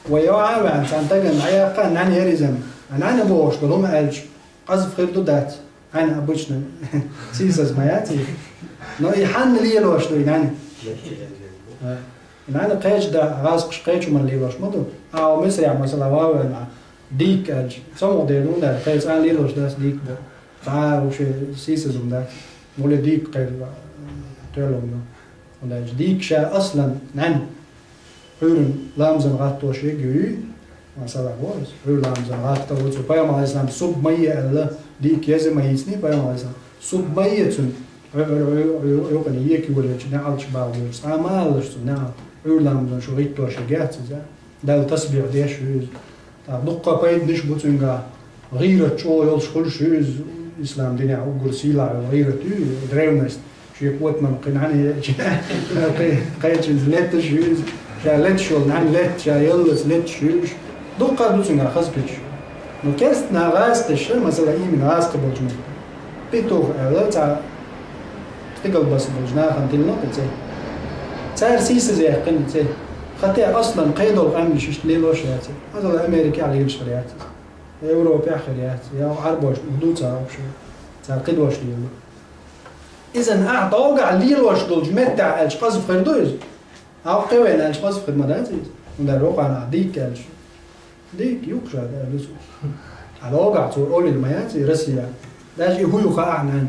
B: ويوعى عن سانتاجن عياقا عن يرزم عن بوش دلهم قالش قذف غير دات عن ابوشنا سيسز ما ياتي نو يحن لي لوش دو يعني انا قيش دا راسقش قيش من لي لوش مدو او مصر مثلا واو ديك قالش سمو دينون دا قيس ان لي لوش داس ديك دا فا وش سيسز دا مول ديك قيل تلوم ولا ديك شا اصلا نعم هورن لامزن غاتو شي جوي ما صار بوز هور لامزن غاتو تو بايا ما اسلام سب ميه الا ديك يز ما يسني بايا ما اسلام سب ميه تن يوقن يكي ولا نعالش باوز عمالش نعم هور لامزن شو غيتو شي جات دا تسبيح ديش دقه بايد نش بوتنغا غيرت شو يلش كل شيء اسلام دينا او غرسيلا غيرت دريمست شي قوت من قنعني قيت لت شوز شا لت شول نعم لت شا يلس لت شوز دقة دوسنا خزبش نو كست نغاست الشر مثلا من غاست بوجم بيتو على تاع تقل بس بوجنا خنتلنا تاع تاع سيس زي قن تاع خاطي اصلا قيدوا الامن شش ليلوش ياتي هذا الامريكي على الشريات اوروبي اخريات يا عربوش دوتا وش تاع قدوش ليلو إذا أعطى وقع ليل واش دول جمتع ألش قصف خردوز أو قوين ألش قصف خدماتيز وندر وقع أنا ديك ألش ديك يوقش هذا لسه على وقع تقول المياتي رسيا داش هو يخاع عن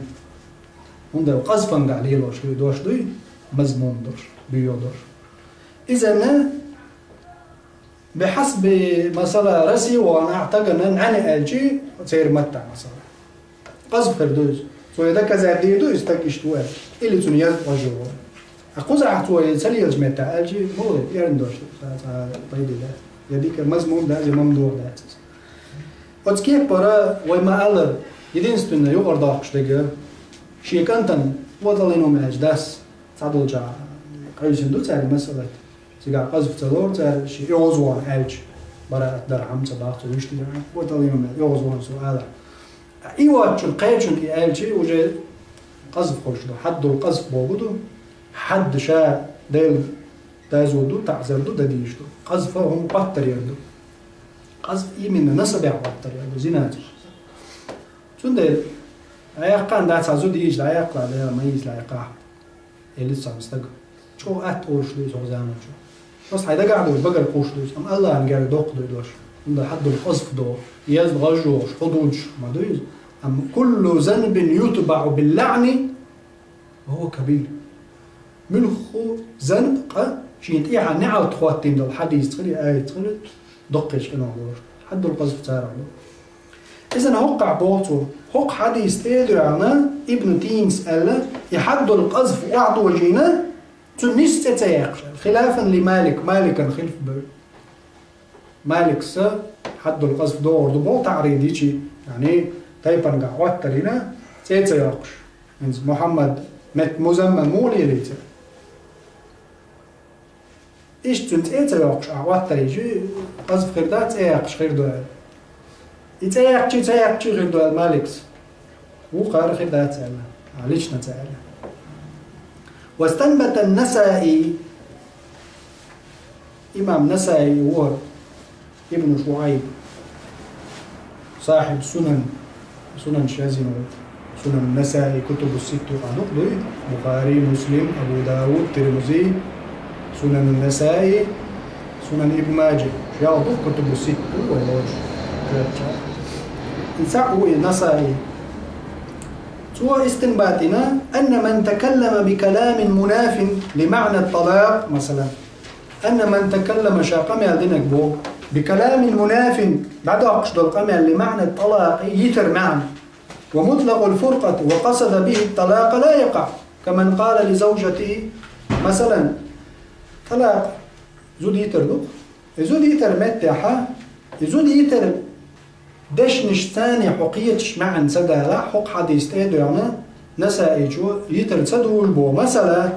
B: وندر قصفا قع ليل واش دوش دوي مزمون درش بيودر إذا بحسب مثلا رسي وأنا أعتقد أن أنا ألشي تصير متع مثلا قصف خردوز سو إذا كذا ديدو يستكش توال اللي تنيز وجهه أقوز أحتوى يسلي الجماعة ألجي هو يرندوش طيب ده يديك مزمون ده زي ممدوح ده وتكيف برا وما ألر يدين ستنا يقرض أخش دقة شيء كنتن وضلينه معج داس تعدل جا قيس دو تعرف مسألة تيجا قذف تدور تعرف شيء يوزوان ألج برا درهم صباح تروش تيجا وضلينه معج يوزوان سؤال ايوه شو القيتشن كي الشي وجا قذف خوشدو حد القذف بوجودو حد شا ديل تازودو تعزردو دديشدو قذف هم قطر يردو قذف يمين نسب يعطر يردو زينات شون ديل عيقان دا تعزود يجي عيق لا ما يجي عيقا اللي صامستق شو اتوش لي زو زمان شو بس هيدا قاعد بقر قوشدو ام الله ان قاعد دوق دوش عند حد القذف دو ياز غجوش حدوش ما دويز أم كل ذنب يتبع باللعن وهو كبير ملخو ذنب شيء إيه نعل تخواتين دل حديث تخلي آية تخلي دقش كنا نقول حد القذف تارع له إذا هوقع بوتو هوق حديث تدرعنا ابن تيمس قال يحد القذف وعد وجينا تنس تتيقش خلافا لمالك مالكا خلف مالك سا حد القذف دور دبو تعريضي شيء يعني تايبان قاعد ترينا تيتيقش محمد مت مزمم مولي ليته إيش تنت إيه تياقش عواتري جو قصف خردات إياقش خردوال يتياقش خردوال مالكس وقار خردات سألة عليش نتسألة. واستنبت النسائي إمام نسائي هو ابن شعيب صاحب سنن شازن سنن النسائي كتب الستة عنقضي بخاري مسلم أبو داود ترمذي سنن النسائي سنن ابن ماجه شياطه كتب الستة ويلوش إنساقه النسائي سوى استنباتنا أن من تكلم بكلام مناف لمعنى الطلاق مثلا أن من تكلم شاقمي دينك بو بكلام مناف بعد أقصد القمع لمعنى الطلاق يتر معنى ومطلق الفرقة وقصد به الطلاق لا يقع كمن قال لزوجته مثلا طلاق زود يتر دوك زود يتر متاحة زود يتر دش نشتاني حقيتش معا سدا لا حق حديث تيدو يعني نسائي جو يتر تسدو البو مثلا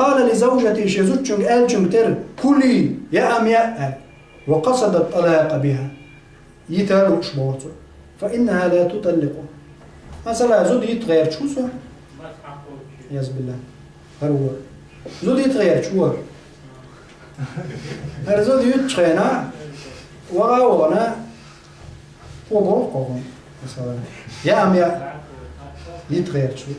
B: قال لزوجتي شزوتشن آلشن تر كلي يا أم يا وقصد الطلاق بها يتر شبورتو فإنها لا تطلقه مثلا زود يتغير شو سو ياز بالله هرور زود يتغير شو هر زود يتغينا وغاونا وبوقهم مثلا يا أم يا يتغير شو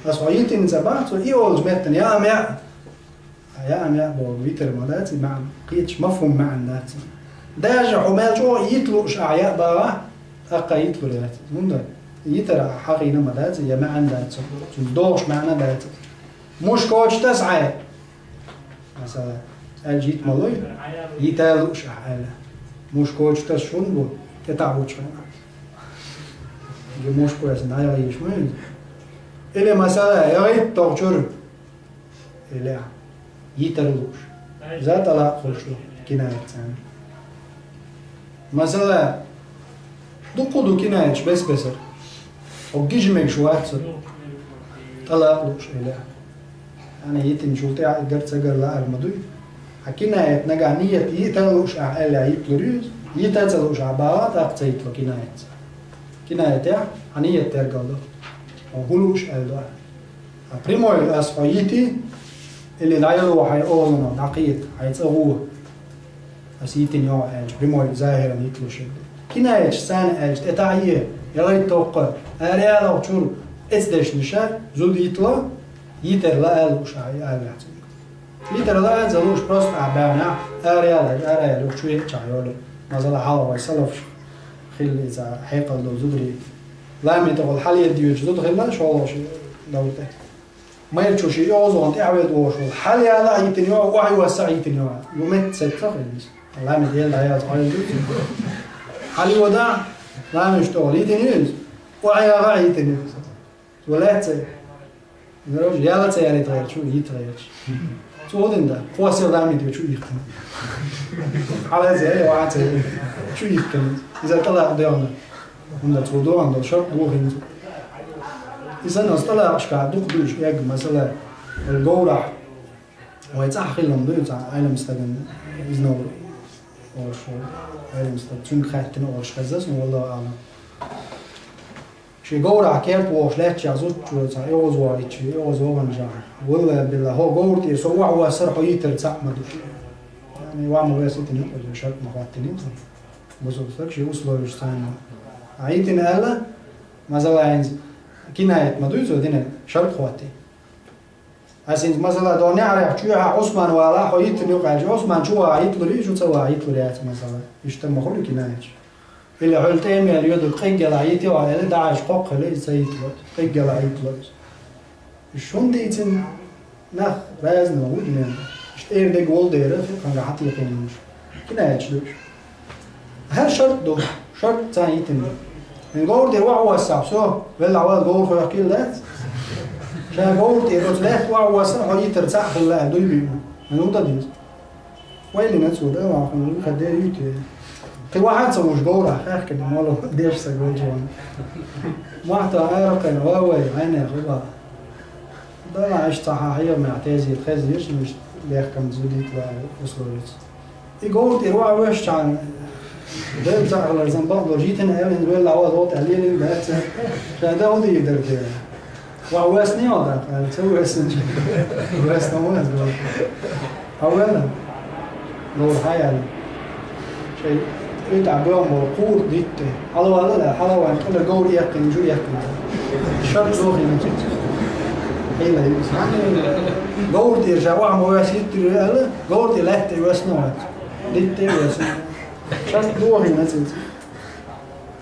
B: أصويتين زباط ويقول جمتن يا أم يا بو بيتر مالاتي مع قيتش مفهوم مع الناس داجع حمال جو يتلوش أعياء بقى أقا يتلو لاتي منذ يتر حقينا مالاتي يا مع الناس دوش معنا باتي مش كوش تسعى مثلا الجيت مالوي يتالوش أعياء مش كوش تسشون بو تتعبوش مش كويس نايا يشمل إلى مسألة يغيب تغجر إلى يترلوش ذات لا خلشلو كناية ثانية مسألة دقودو كناية بس بسر وجيجمك شو أحسن طلاقلوش إلى أنا يتن شوتي قدرت سجر لا المدوي حكينا نجا نية يترلوش إلى يتلوريز يترلوش عبارات أقصيت له كناية تاع عنية ترجله وهلوش أيضا. بريمو الأسفايتي اللي نايلو حي أولنا نقيت حيتصوره أسيتين يوم أنج بريمو ظاهرا يتلوش كنا يجسان أنج تتعيه يلا يتوقع أريالا وشور إتدش نشا زود يطلع يتر لا ألوش أريالا يتر لا ألوش بروست أبانا أريالا وشوي تشايولو مثلا حاول ويسلف خل إذا حيقل لو زودري لا ميتقول حاليا ديوش زود خلنا شو لوته ما يرشوش يوزون تعود وشو حاليا لا يتنيو وعي وسع يتنيو يومت ستخلص لا مديال لا يزعل حالي وداع لا مشتغل يتنيو وعي غا يتنيو ولا تي نروح يلا تياري تغير شو يتغير شو هذا هو سير لا ميتو شو يختم على زي واحد شو يختم إذا طلع ديونا عند الصدوع عند الشرق وغيره إذا نصطلع أشكال دقدوش يج مثلا الجورح ويتأخر لهم ده يتأ عالم مستقن إذنه أو شو عالم مستقن شن خاتنا أو شخص والله أعلم شيء جورح كيف وش لا تجازوت شو يتأ يوز وايد شيء يوز وانجا والله بالله هو جورت يسوع هو سر حييت رتاع ما دوش يعني وعمل بس يتني ولا شرط مخاطني بس وصلك شيء وصلوا يشتغلنا عيتنا ألا مثلا عند كناية مدوز ودينا شرط خواتي أسين مثلا دوني عارف شو عثمان ولا حييت نيوقع عثمان شو عيت له شو سوى عيت له ريات مثلا يشتم خلو كناية اللي حلت أمي اليود القيق العيتي وعلى داعش قق لي زيت له قيق العيت له شون ديتن نخ رازنا ودنا اشتير ده جول ده كان راح يقين كناية شدوش هل شرط ده شرط ثاني تاني الجول ده وعوا السابسو ولا عوال جول في أكيد لا شان جول ده رجلات وعوا السابسو هاي ترتاح في الله دوي بيمو من هذا ديس وين نسوا ده ما خلنا خديه يوتي في واحد سووش جول آخر كده ماله ديش سجول جوان ما تعرف كان واوي عينه خبا ده عايش صحاحية من اعتازي الخزيش مش ليحكم زوديت وصلوريت يقول تروح وش عن ده بتاع على زنبق لو جيت انا قبل نقول العوض هو تحليل بس فده هو يقدر كده وعواسني هذا تسوي اسنج واسنا واز اولا لو حيال شيء يتعب يوم وقور ديت على ولا لا حلوة كل الجو يقين جو يقين شرط زوجي نجد هلا جورد يرجعوا عم واسيت رجال جورد لا تيوسنوات ديت تيوسن شرط زوجي نجد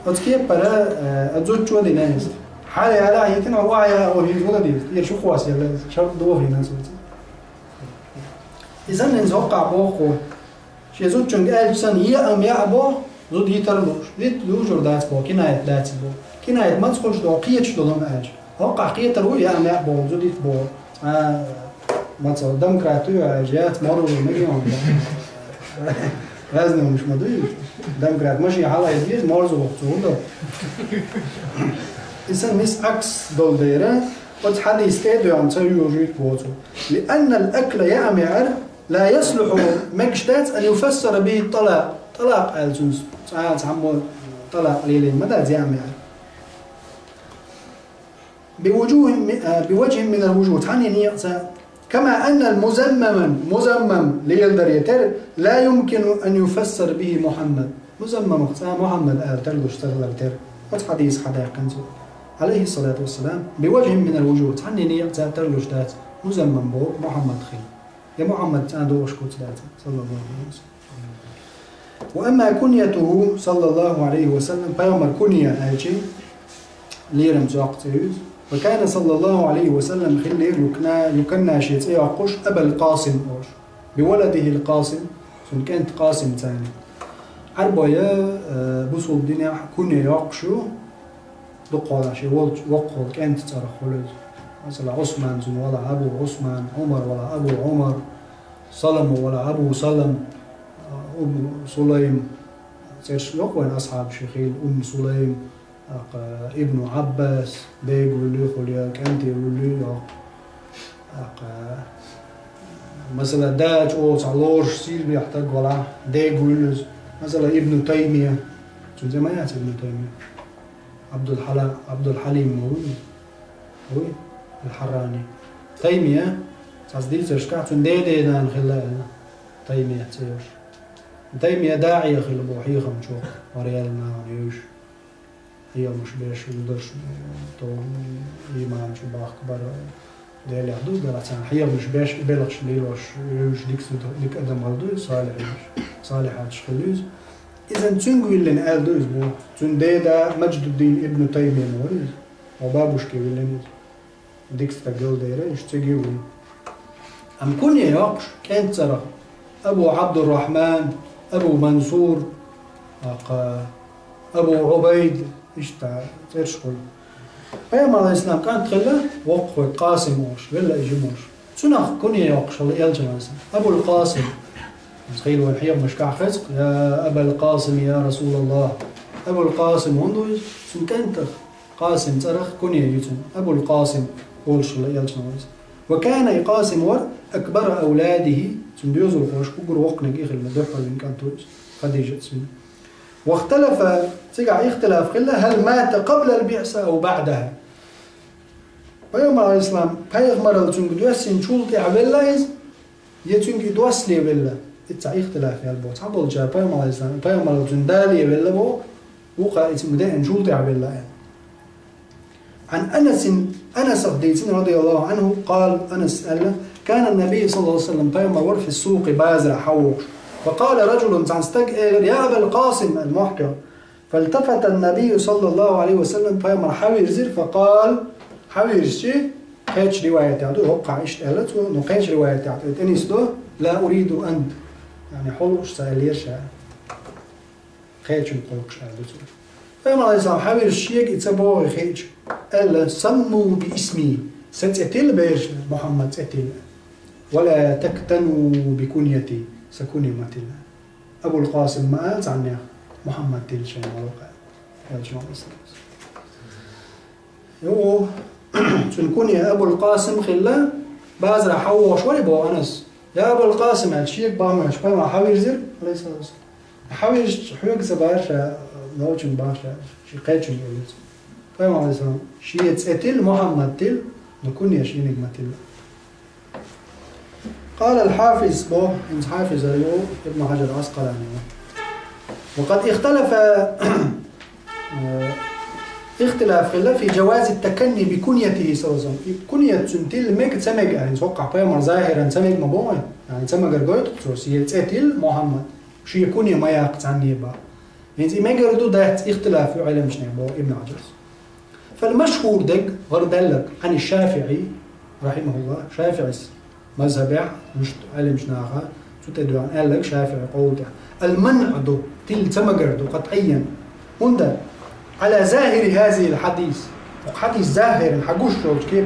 B: أتكيب برا أزود شو دي ناس حالي على هيتنا وعيا أو هيزولا دي يشوف خواسي على شرط زوجي نجد إذا نزوقع بوقو شيء زود چون قال سن يا أم يا أبو زود يترلوش زود يوجر دات بو كناية دات بو كناية ما تقولش دو قية شو دم أج وقع قية تروي يا أم يا أبو زود يتبو ما تصور ديمقراطية أجيات مرور مليون لازم مش مدوي ديمقراط ماشي حالا يدير مرزو وقتوده إنسان مس عكس دول دايرة وتحد يستيدو عم تسوي وجود بوتو لأن الأكل يا أم يعرف لا يصلح مجتات أن يفسر به الطلاق طلاق الجنس ساعات عمو طلاق ليلي ماذا زعم يعني بوجه من الوجوه عني كما أن مزمم ليلدر يتر لا يمكن أن يفسر به محمد مزمم محمد ترلوش تغلر تر وحديث حدا كنزو عليه الصلاة والسلام بوجه من الوجوه عني ترلوش دات مزمم بو محمد خير يا محمد عنده وشكوت ذاته صلى الله عليه وسلم وأما كنيته صلى الله عليه وسلم بيوم كنية أجي ليرم زاقتيز وكان صلى الله عليه وسلم خلير يكنى شيء يقش أبا القاسم أوش بولده القاسم سن كانت قاسم ثاني عربايا بوصل الدنيا كنية يقشو دقوا شيء وقل كانت ترى خلود مثلا عثمان زن ولا أبو عثمان عمر ولا أبو عمر سلم ولا أبو سلم أم سليم سيرش لقوين أصحاب شيخيل سليم ابن عباس بيقول لي خليك أنت يقول لي مثلا داج أو تعلوش سيل بيحتاج ولا ديقول مثلا ابن تيمية شو زي ما يعرف ابن تيمية عبد الحليم هو الحراني تيمية تصديق تشكعت دي دان خلا تيمية تيوش تيمية داعية خلا بوحي خمشو وريالنا ونيوش هي مش بيش ودرش تو إيمان شو باخ كبر ديالي حدود بلاتان هي مش بيش بلغش ليلوش يوش ديك أدم غلدوز صالحات شخلوز إذا تنقل اللي نقال دوز بو تن ديدا مجد الدين ابن تيمية موريز وبابوش كي ولنيز ديك ستقل دايرة يشتقيولي أم كنية يقش كانت ترى أبو عبد الرحمن أبو منصور أبو عبيد إشتا ترشقل أيام على الإسلام كانت خلا وقف قاسم وش ولا إجموش سنخ كنية يقش الله يلجم أبو القاسم تخيل والحيب مش كعخسق يا أبا القاسم يا رسول الله أبو القاسم هندوز سن كانت قاسم ترخ كنية يتم أبو القاسم قولش الله يلجم وكان قاسم ور أكبر أولاده سنديوز الخوش كبر وقنك إخل مدفع من كانتوز خديجة سنة واختلف تقع اختلاف خلا هل مات قبل البعثة أو بعدها بيوم على الإسلام بيغمر التنك دوسين شولتي عبلايز يتنك دوسلي بلا اتع اختلاف يا البوت حبول جاء بيوم على الإسلام بيوم على التندالي بلا بو وقع يتمدين شولتي عبلايز عن أنس رضي الله عنه قال أنس قال كان النبي صلى الله عليه وسلم بيوم ور في السوق بازع حوش فقال رجل تستقل يا أبا القاسم المحكم فالتفت النبي صلى الله عليه وسلم بيوم حاوير زر فقال حاوير شيء كيتش رواية تعدو وقع إيش قالت ونقيش رواية تعدو تنيس دو لا أريد أن يعني حلوش سألير شاء كيتش نقولش قالت فما عليه السلام حاول الشيء يتبعه خيج قال سموا باسمي ستأتل بيش محمد تأتل ولا تكتنوا بكنيتي سكوني ماتل أبو القاسم ما قالت عني محمد تل شيء ما وقع قال شو الإسلام هو تنكون يا أبو القاسم خلا بازرع حوش ولا بو أنس يا أبو القاسم الشيك بامش فما حاول زر عليه الصلاة والسلام حاول حوق زبارش نوجن باشا شي قيتشن يقول فما عليه السلام شي تسأتل محمد تل نكون يا شي نجمة. قال الحافظ بو حافظ ابن حجر العسقلاني وقد اختلف اختلاف خلاف في جواز التكني بكنيته صلى الله عليه وسلم. كنية سنتيل ميك تسمج يعني توقع بيامر ظاهرا تسمج مبوعي يعني تسمج رجوت سوسي تسأتل محمد شي كنية ما يقطع عني بقى يعني ما يقدروا ده اختلاف في علم شنو بو ابن حجر. فالمشهور دق غردلك عن الشافعي رحمه الله شافعي مذهب مش علم شناخه تدعو عن قال لك شافعي قولته المنع دو تل تمجر دو قطعيا هندا على ظاهر هذه الحديث حديث ظاهر حقوش لو كيف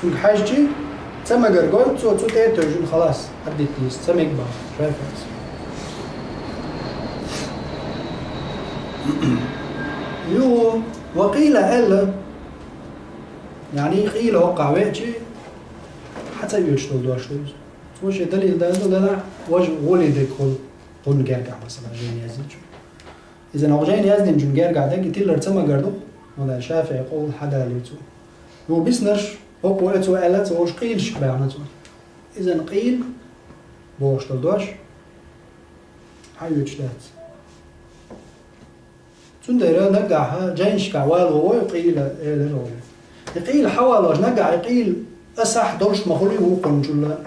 B: في حاجتي تمجر قلت سو تيترجم خلاص حديث ليس تمج بقى شافعي يو وقيل قال يعني قيل وقع وقتي حتى يشتغل دوش وش دليل ده لا وجه ولد يدخل قن جارجع مثلا جين يزيد إذا هو جين يزيد جن جارجع ده كتير لرتما جردو ولا شافع يقول حدا ليتو هو بيسنش هو قوته قالت وش قيل شبع عنده إذا قيل بوشتغل دوش حيوش لات تندر نجعها جينش كعوال هو يقيل إيه يقيل حوالج نجع يقيل أصح دوش مخلي هو قنجلة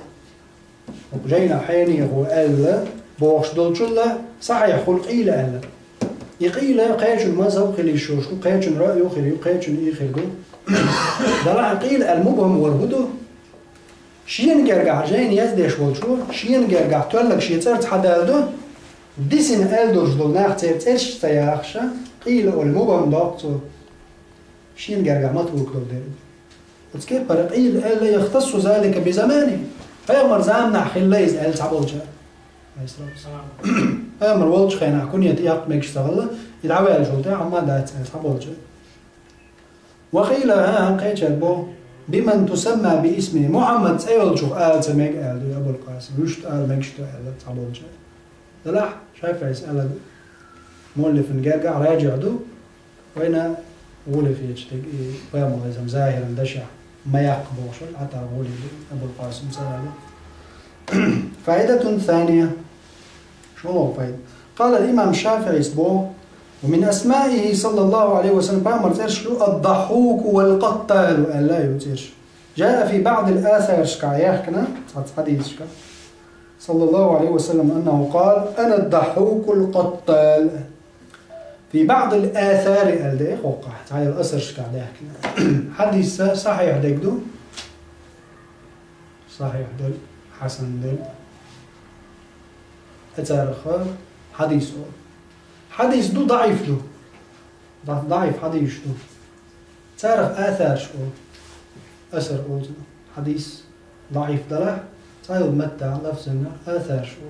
B: وجينا حيني هو قال بوش دولجلة صحيح خل قيل قال يقيل قايش المذهب خلي شوش قايش رأيه خلي قايش إيه خلقه ده راح قيل المبهم ورهده شين جرجع جين يزدش والشو شين جرجع تقول لك شيء صارت حدا ده ديسن قال دوش دول ناخت إيش تياخشة قيل المبهم ضابطه شين جرجع ما تقول كده بس كيف برقيل قال يختص ذلك بزمانه فيمر زامنا خليز قال تعبولجا فيمر والج خينا كونية ياق ميك اشتغل يلعب على الجودة عما دات تعبولجا وقيل ها قيتش بو بمن تسمى باسمه محمد سيولجو قال سميك قال يا ابو القاسم وش قال ميك اشتغل تعبولجا لا شايف يسأل مولف نجرجع راجع دو وين ولف يجتك فيمر لازم ظاهرا دشع ما يقبوش حتى أقول أبو القاسم سأله. فائدة ثانية شو هو فائدة؟ قال الإمام الشافعي اسمه ومن أسمائه صلى الله عليه وسلم بامر ترشلو الضحوك والقتال لا يوتيرش جاء في بعض الآثار شكاياخنا حديث شكا صلى الله عليه وسلم أنه قال أنا الضحوك القتال في بعض الآثار الدي وقعت على الأثر شكا حديث صحيح ديكدو صحيح دل حسن دل أتارخ حديث دو ضعيف دو ضعيف حديث دو تارخ آثار شو أثر قلت حديث ضعيف دلح تايل متى لفظنا آثار شو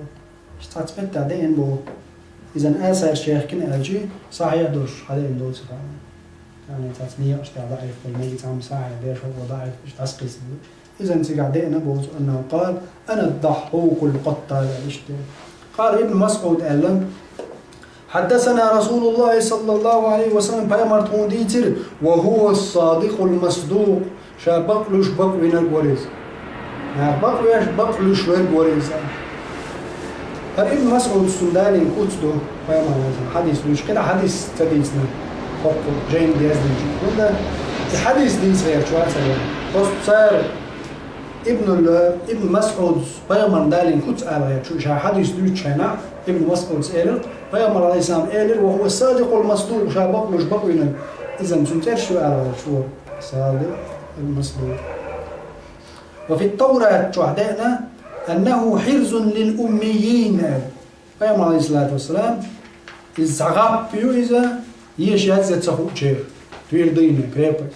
B: اشتعت متى دين بو إذا آثار شيخ كنا أجي صحيح دوش حدين دول سفا يعني تسمية اشتع ضعيف والميت عم صحيح ليش هو ضعيف اش تسقيس إذا انت قاعدين بوز أنه قال أنا الضحوك القتال قال ابن مسعود قال حدثنا رسول الله صلى الله عليه وسلم بيامر ديتر وهو الصادق المصدوق شابقلوش بقوين القوريز بقويش بقلوش القوريز فابن مسعود السنداني كتده بيامر حديث لوش كده حديث تديسنا حقه جين ديازنا وده الحديث دي صغير شوية صغير بس صار ابن مسعود بيامر دالين كت آبايا شو حديث لوش هنا ابن مسعود سأله بيامر عليه السلام قال وهو الصادق المصدوق شابقلوش بقوين إذا سنتر شو آبايا شو صادق المصدوق. وفي التوراة شهدائنا أنه حرز للأميين بيامر عليه الصلاة والسلام إذا غاب فيه إذا يشهد زتسخوك شير تيردينه كريبس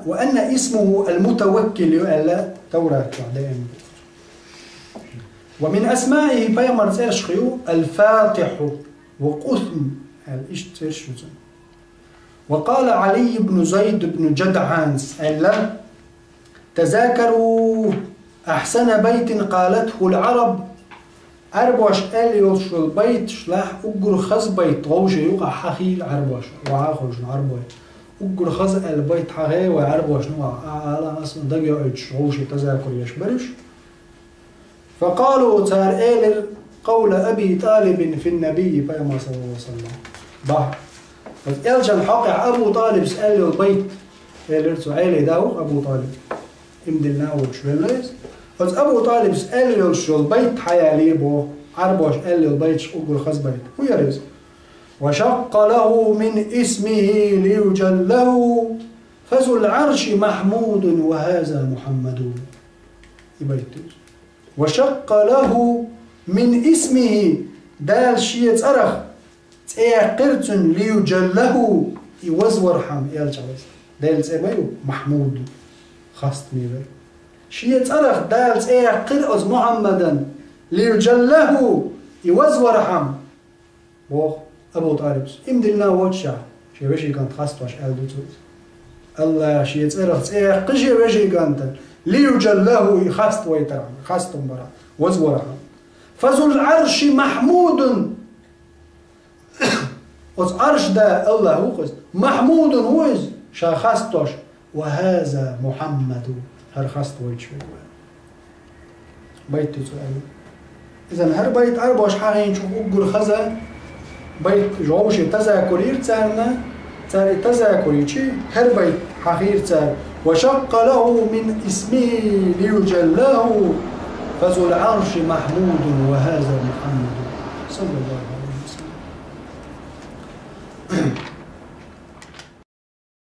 B: وأن اسمه المتوكل يؤلى توراة شهدائنا. ومن أسمائه بيامر ترشخيو الفاتح وقثم الاشترشوزن وقال علي بن زيد بن جدعان ألا تذاكروا أحسن بيت قالته العرب عربوش أليوش البيت شلاح أقر خز بيت غوش يوقع حخيل عربوش وعاخوش عربوش أقر خز البيت حخي وعربوش نوع على أصلا دقيا إيش غوش تذاكر يشبرش فقالوا تار إيلر قول أبي طالب في النبي صلى الله عليه وسلم بح فإلجا الحق أبو طالب سأل البيت إيلر سؤالي داو أبو طالب إمدلنا وشبليس فز أبو طالب سأل البيت حيالي بو عربوش قال البيت أقول خز بيت ويرز وشق له من اسمه ليجله فذو العرش محمود وهذا محمد يبيت وشق له من اسمه دال شيء أرخ تأقرت ليجله يوزور حم يالجوز دال سبيو محمود خاص ميبر شيء أرخ دال تأقر أز محمدا ليجله يوزور حم بو أبو طالب إمدلنا وجه شيء وشي كانت خاص واش قال دوتوز الله شيء أرخ تأقر شيء وشي كانت ليجله يخاص ويترعم خاص تنبرع وزور حم فذو العرش محمود وز عرش دا الله هو محمود هو شاخستوش وهذا محمد هر خست ويتشوي بيت سؤال إذن هر بيت أربعش حاجين شو أقول خزا بيت جوش تذاكرير تارنا تار تذاكري شيء هر بيت حقير تار وشق له من اسمه ليجله فذو العرش محمود وهذا محمد صلى الله عليه وسلم